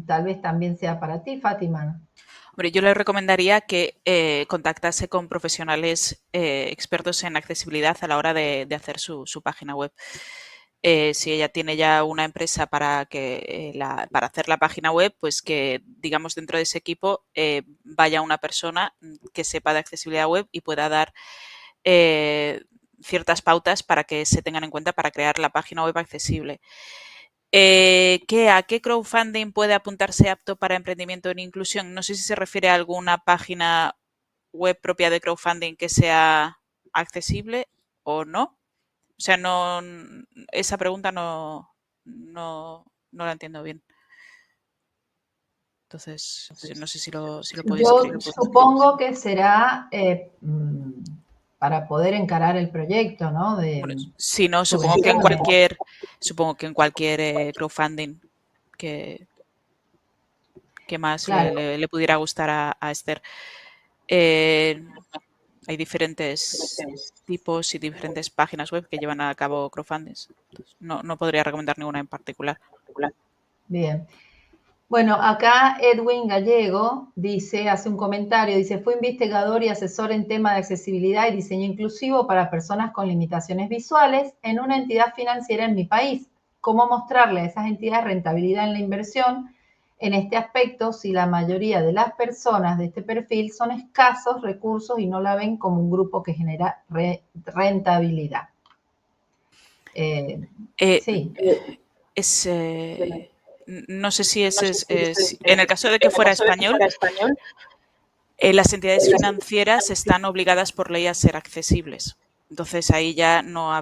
tal vez también sea para ti, Fátima. Hombre, yo le recomendaría que contactase con profesionales expertos en accesibilidad a la hora de hacer su página web. Si ella tiene ya una empresa para hacer la página web, pues que, digamos, dentro de ese equipo vaya una persona que sepa de accesibilidad web y pueda dar ciertas pautas para que se tengan en cuenta para crear la página web accesible. ¿A qué crowdfunding puede apuntarse apto para emprendimiento en inclusión? No sé si se refiere a alguna página web propia de crowdfunding que sea accesible o no. O sea, no, esa pregunta no la entiendo bien. Entonces, no sé si lo podéis escribir. Yo supongo que será para poder encarar el proyecto, ¿no? Bueno, sí, no, supongo que en cualquier crowdfunding que más Claro. le pudiera gustar a Esther. Hay diferentes tipos y diferentes páginas web que llevan a cabo crowdfundings. No podría recomendar ninguna en particular. Bien. Bueno, acá Edwin Gallego hace un comentario, dice, fue investigador y asesor en tema de accesibilidad y diseño inclusivo para personas con limitaciones visuales en una entidad financiera en mi país. ¿Cómo mostrarle a esas entidades rentabilidad en la inversión en este aspecto si la mayoría de las personas de este perfil son escasos recursos y no la ven como un grupo que genera rentabilidad? Sí. No sé si en el caso de que fuera español, las entidades financieras están obligadas por ley a ser accesibles. Entonces ahí ya no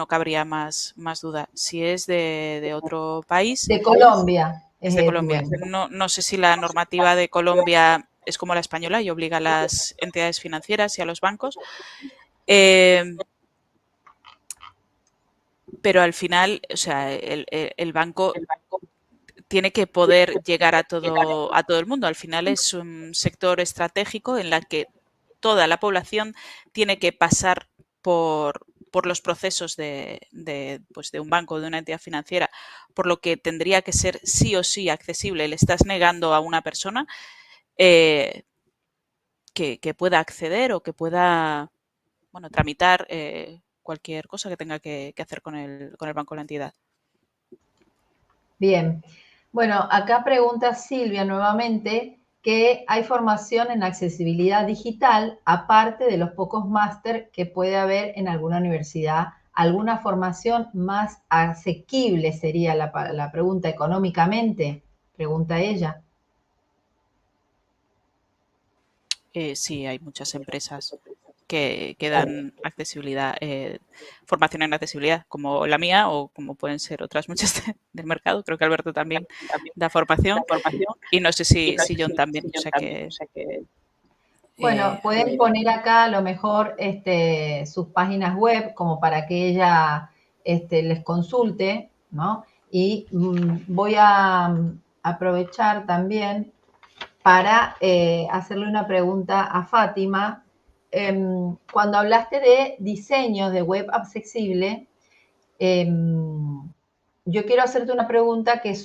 cabría más duda. Si es de otro país. De Colombia. Es de Colombia. No sé si la normativa de Colombia es como la española y obliga a las entidades financieras y a los bancos. Pero al final, o sea, el banco tiene que poder llegar a todo el mundo. Al final es un sector estratégico en el que toda la población tiene que pasar por los procesos de un banco o de una entidad financiera, por lo que tendría que ser sí o sí accesible. Le estás negando a una persona que pueda acceder o que pueda tramitar cualquier cosa que tenga que hacer con el banco o la entidad. Bien. Bueno, acá pregunta Silvia nuevamente que hay formación en accesibilidad digital, aparte de los pocos máster que puede haber en alguna universidad. ¿Alguna formación más asequible sería la pregunta económicamente? Pregunta ella. Sí, hay muchas empresas que dan accesibilidad, formación en accesibilidad, como la mía o como pueden ser otras muchas del mercado. Creo que Alberto también da formación y no sé si John también. O sea que, bueno, pueden poner acá a lo mejor sus páginas web como para que ella les consulte, ¿no? Y voy a aprovechar también para hacerle una pregunta a Fátima. Cuando hablaste de diseños de web accesible, yo quiero hacerte una pregunta que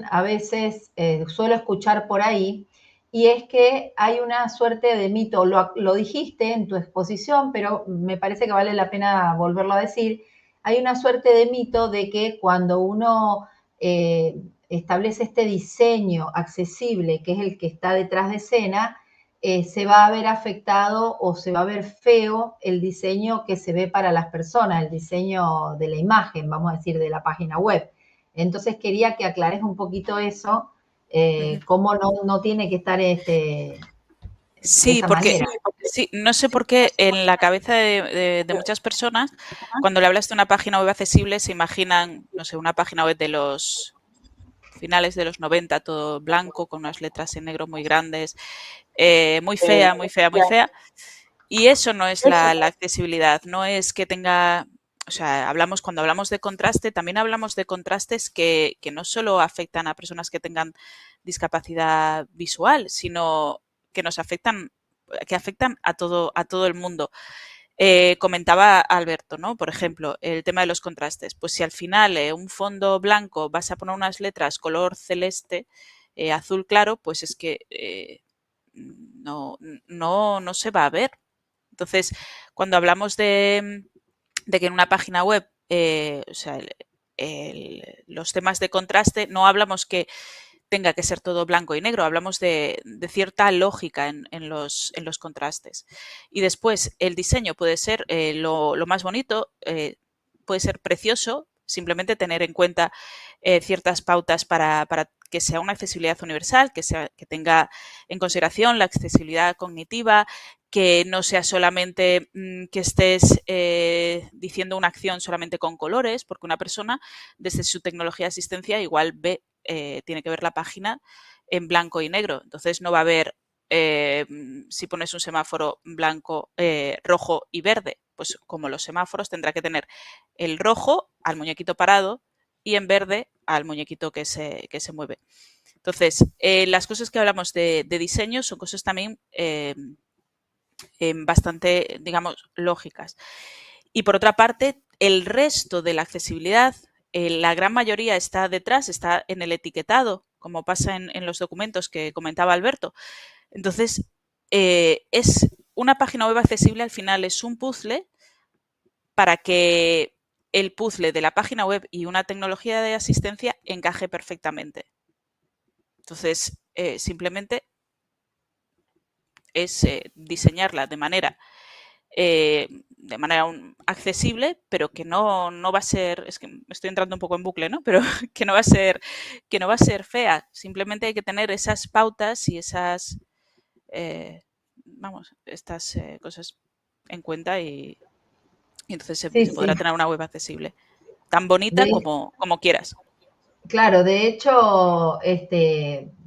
a veces suelo escuchar por ahí, y es que hay una suerte de mito, lo dijiste en tu exposición, pero me parece que vale la pena volverlo a decir. Hay una suerte de mito de que cuando uno establece este diseño accesible, que es el que está detrás de escena, se va a ver afectado o se va a ver feo el diseño que se ve para las personas, el diseño de la imagen, vamos a decir, de la página web. Entonces quería que aclares un poquito eso, cómo no tiene que estar de Sí, esa porque manera. sí, no sé por qué en la cabeza de muchas personas, cuando le hablas de una página web accesible, se imaginan, no sé, una página web de los finales de los 90, todo blanco, con unas letras en negro muy grandes, muy fea, muy fea, muy fea. Y eso no es la accesibilidad, no es que tenga, o sea, cuando hablamos de contraste, también hablamos de contrastes que no solo afectan a personas que tengan discapacidad visual, sino que nos afectan, que afectan a todo el mundo. Comentaba Alberto, ¿no? Por ejemplo, el tema de los contrastes. Pues si al final un fondo blanco vas a poner unas letras color celeste, azul claro, pues es que no se va a ver. Entonces, cuando hablamos de que en una página web, o sea, los temas de contraste, no hablamos que tenga que ser todo blanco y negro, hablamos de cierta lógica en los contrastes. Y después, el diseño puede ser lo más bonito, puede ser precioso, simplemente tener en cuenta ciertas pautas para que sea una accesibilidad universal, que tenga en consideración la accesibilidad cognitiva, que no sea solamente que estés diciendo una acción solamente con colores, porque una persona desde su tecnología de asistencia igual tiene que ver la página en blanco y negro. Entonces no va a haber, si pones un semáforo blanco, rojo y verde, pues como los semáforos tendrá que tener el rojo al muñequito parado y en verde al muñequito que se mueve. Entonces, las cosas que hablamos de diseño son cosas también bastante, digamos, lógicas. Y por otra parte, el resto de la accesibilidad, la gran mayoría está detrás, está en el etiquetado, como pasa en los documentos que comentaba Alberto. Entonces, es una página web accesible, al final es un puzzle para que el puzzle de la página web y una tecnología de asistencia encaje perfectamente. Entonces, simplemente es diseñarla de manera accesible, pero que no va a ser, es que me estoy entrando un poco en bucle, ¿no? Pero que no va a ser fea. Simplemente hay que tener esas pautas y esas, estas cosas en cuenta y entonces Sí, se podrá sí. tener una web accesible. Tan bonita como quieras. Claro, de hecho,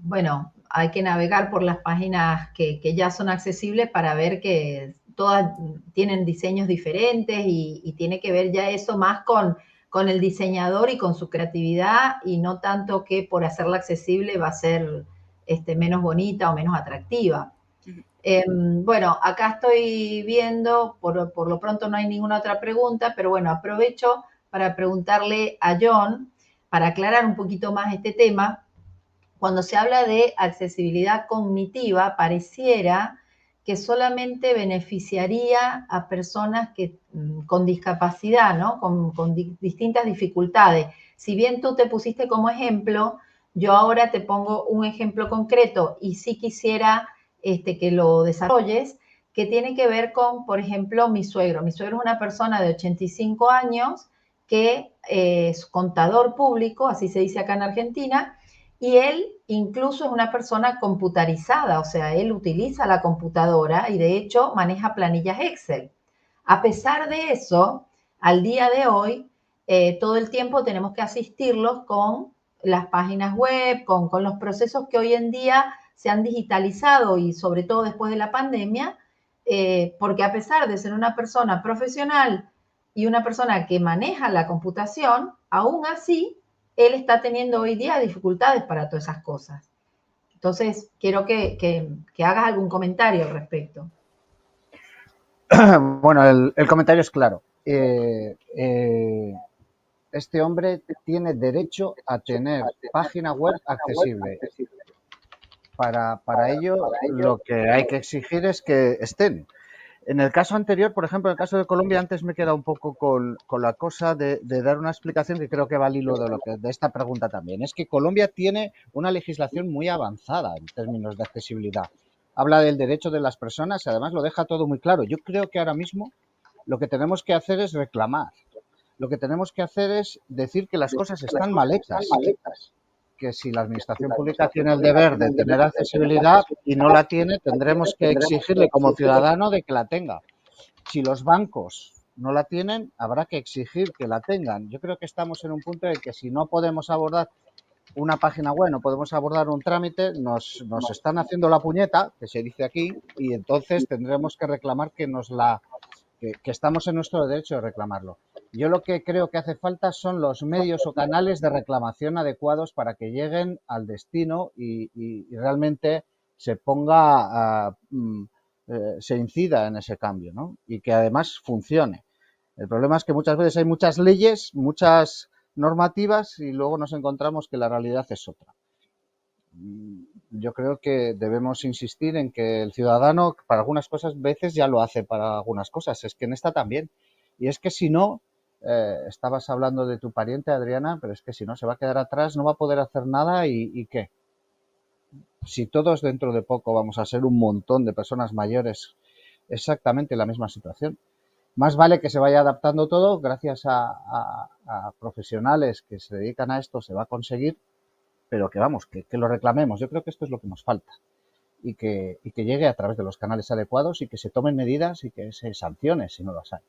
bueno, hay que navegar por las páginas que ya son accesibles para ver que todas tienen diseños diferentes y tiene que ver ya eso más con el diseñador y con su creatividad y no tanto que por hacerla accesible va a ser menos bonita o menos atractiva. Bueno, acá estoy viendo, por lo pronto no hay ninguna otra pregunta, pero bueno, aprovecho para preguntarle a John, para aclarar un poquito más este tema. Cuando se habla de accesibilidad cognitiva, pareciera que solamente beneficiaría a personas con discapacidad, ¿no? Con distintas dificultades. Si bien tú te pusiste como ejemplo, yo ahora te pongo un ejemplo concreto y sí quisiera que lo desarrolles, que tiene que ver con, por ejemplo, mi suegro. Mi suegro es una persona de 85 años que es contador público, así se dice acá en Argentina, y él incluso es una persona computarizada, o sea, él utiliza la computadora y de hecho maneja planillas Excel. A pesar de eso, al día de hoy, todo el tiempo tenemos que asistirlos con las páginas web, con los procesos que hoy en día se han digitalizado y sobre todo después de la pandemia, porque a pesar de ser una persona profesional y una persona que maneja la computación, aún así él está teniendo hoy día dificultades para todas esas cosas. Entonces, quiero que hagas algún comentario al respecto. Bueno, el comentario es claro. Este hombre tiene derecho a tener página web accesible. Para ello, lo que hay que exigir es que estén. En el caso anterior, por ejemplo, en el caso de Colombia, antes me he quedado un poco con la cosa de dar una explicación que creo que va al hilo de esta pregunta también. Es que Colombia tiene una legislación muy avanzada en términos de accesibilidad. Habla del derecho de las personas y además lo deja todo muy claro. Yo creo que ahora mismo lo que tenemos que hacer es reclamar Lo que tenemos que hacer es decir que las cosas están mal hechas, que si la administración pública tiene el deber de tener accesibilidad y no la tiene, tendremos que exigirle como ciudadano de que la tenga. Si los bancos no la tienen, habrá que exigir que la tengan. Yo creo que estamos en un punto en que si no podemos abordar una página web, no podemos abordar un trámite, nos están haciendo la puñeta, que se dice aquí, y entonces tendremos que reclamar que estamos en nuestro derecho de reclamarlo. Yo lo que creo que hace falta son los medios o canales de reclamación adecuados para que lleguen al destino y realmente se ponga, se incida en ese cambio, ¿no? Y que además funcione. El problema es que muchas veces hay muchas leyes, muchas normativas y luego nos encontramos que la realidad es otra. Yo creo que debemos insistir en que el ciudadano para algunas cosas veces ya lo hace para algunas cosas, es que en esta también. Y es que si no, estabas hablando de tu pariente Adriana, pero es que si no se va a quedar atrás, no va a poder hacer nada y ¿qué? Si todos dentro de poco vamos a ser un montón de personas mayores exactamente en la misma situación. Más vale que se vaya adaptando todo, gracias a profesionales que se dedican a esto se va a conseguir, pero que vamos, que lo reclamemos. Yo creo que esto es lo que nos falta y que llegue a través de los canales adecuados y que se tomen medidas y que se sancione si no las hay.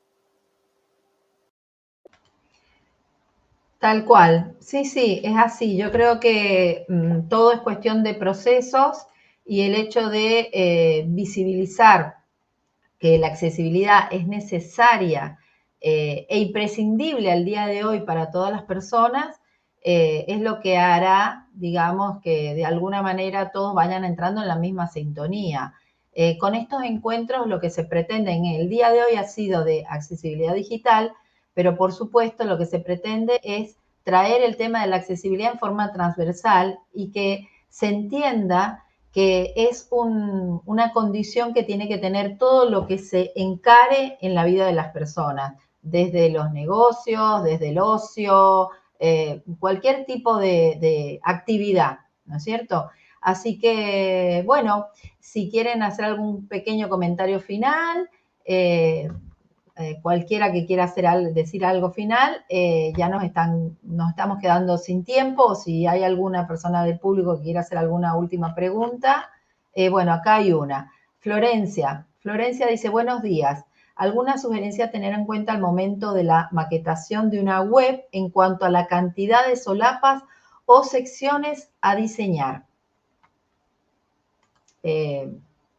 Tal cual. Sí, sí, es así. Yo creo que todo es cuestión de procesos y el hecho de visibilizar que la accesibilidad es necesaria e imprescindible al día de hoy para todas las personas, es lo que hará, digamos, que de alguna manera todos vayan entrando en la misma sintonía. Con estos encuentros lo que se pretende en el día de hoy ha sido de accesibilidad digital, pero por supuesto lo que se pretende es traer el tema de la accesibilidad en forma transversal y que se entienda que es una condición que tiene que tener todo lo que se encare en la vida de las personas, desde los negocios, desde el ocio, cualquier tipo de actividad, ¿no es cierto? Así que, bueno, si quieren hacer algún pequeño comentario final, cualquiera que quiera decir algo final, ya nos estamos quedando sin tiempo, o si hay alguna persona del público que quiera hacer alguna última pregunta, bueno, acá hay una. Florencia dice, buenos días. ¿Alguna sugerencia a tener en cuenta al momento de la maquetación de una web en cuanto a la cantidad de solapas o secciones a diseñar?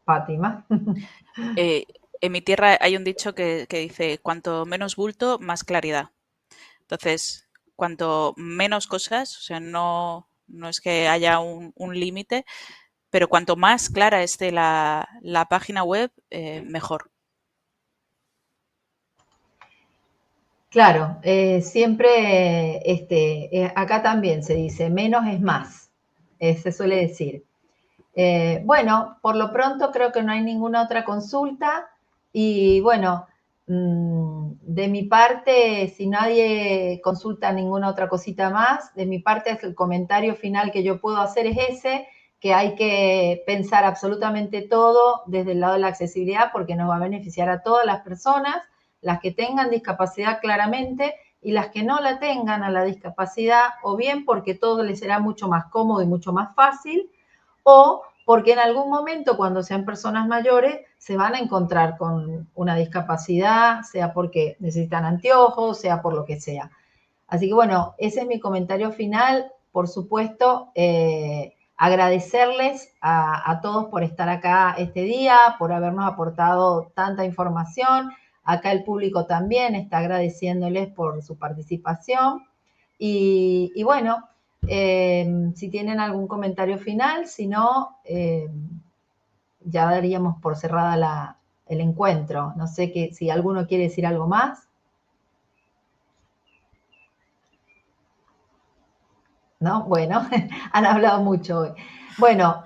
Fátima. En mi tierra hay un dicho que dice, cuanto menos bulto, más claridad. Entonces, cuanto menos cosas, o sea, no es que haya un límite, pero cuanto más clara esté la página web, mejor. Claro, siempre, acá también se dice, menos es más, se suele decir. Bueno, por lo pronto creo que no hay ninguna otra consulta y bueno, de mi parte, si nadie consulta ninguna otra cosita más, de mi parte el comentario final que yo puedo hacer es ese, que hay que pensar absolutamente todo desde el lado de la accesibilidad porque nos va a beneficiar a todas las personas, las que tengan discapacidad claramente y las que no la tengan a la discapacidad, o bien porque todo les será mucho más cómodo y mucho más fácil, o porque en algún momento cuando sean personas mayores se van a encontrar con una discapacidad, sea porque necesitan anteojos, sea por lo que sea. Así que bueno, ese es mi comentario final. Por supuesto, agradecerles a todos por estar acá este día, por habernos aportado tanta información. Acá el público también está agradeciéndoles por su participación. Y bueno, si tienen algún comentario final, si no, ya daríamos por cerrada el encuentro. No sé si alguno quiere decir algo más. ¿No? Bueno, han hablado mucho hoy. Bueno,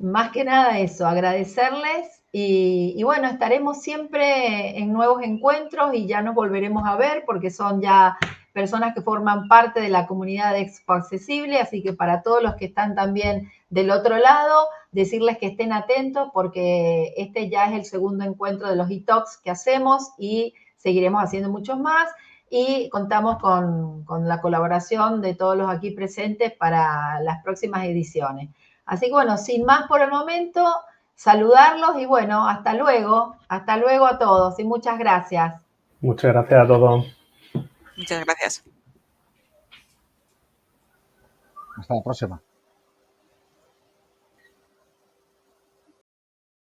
más que nada eso, agradecerles y bueno, estaremos siempre en nuevos encuentros y ya nos volveremos a ver porque son ya personas que forman parte de la comunidad de Expo Accesible, así que para todos los que están también del otro lado, decirles que estén atentos porque este ya es el segundo encuentro de los e-talks que hacemos y seguiremos haciendo muchos más. y contamos con la colaboración de todos los aquí presentes para las próximas ediciones. Así que bueno, sin más por el momento, saludarlos y bueno, hasta luego a todos y muchas gracias. Muchas gracias a todos. Muchas gracias. Hasta la próxima.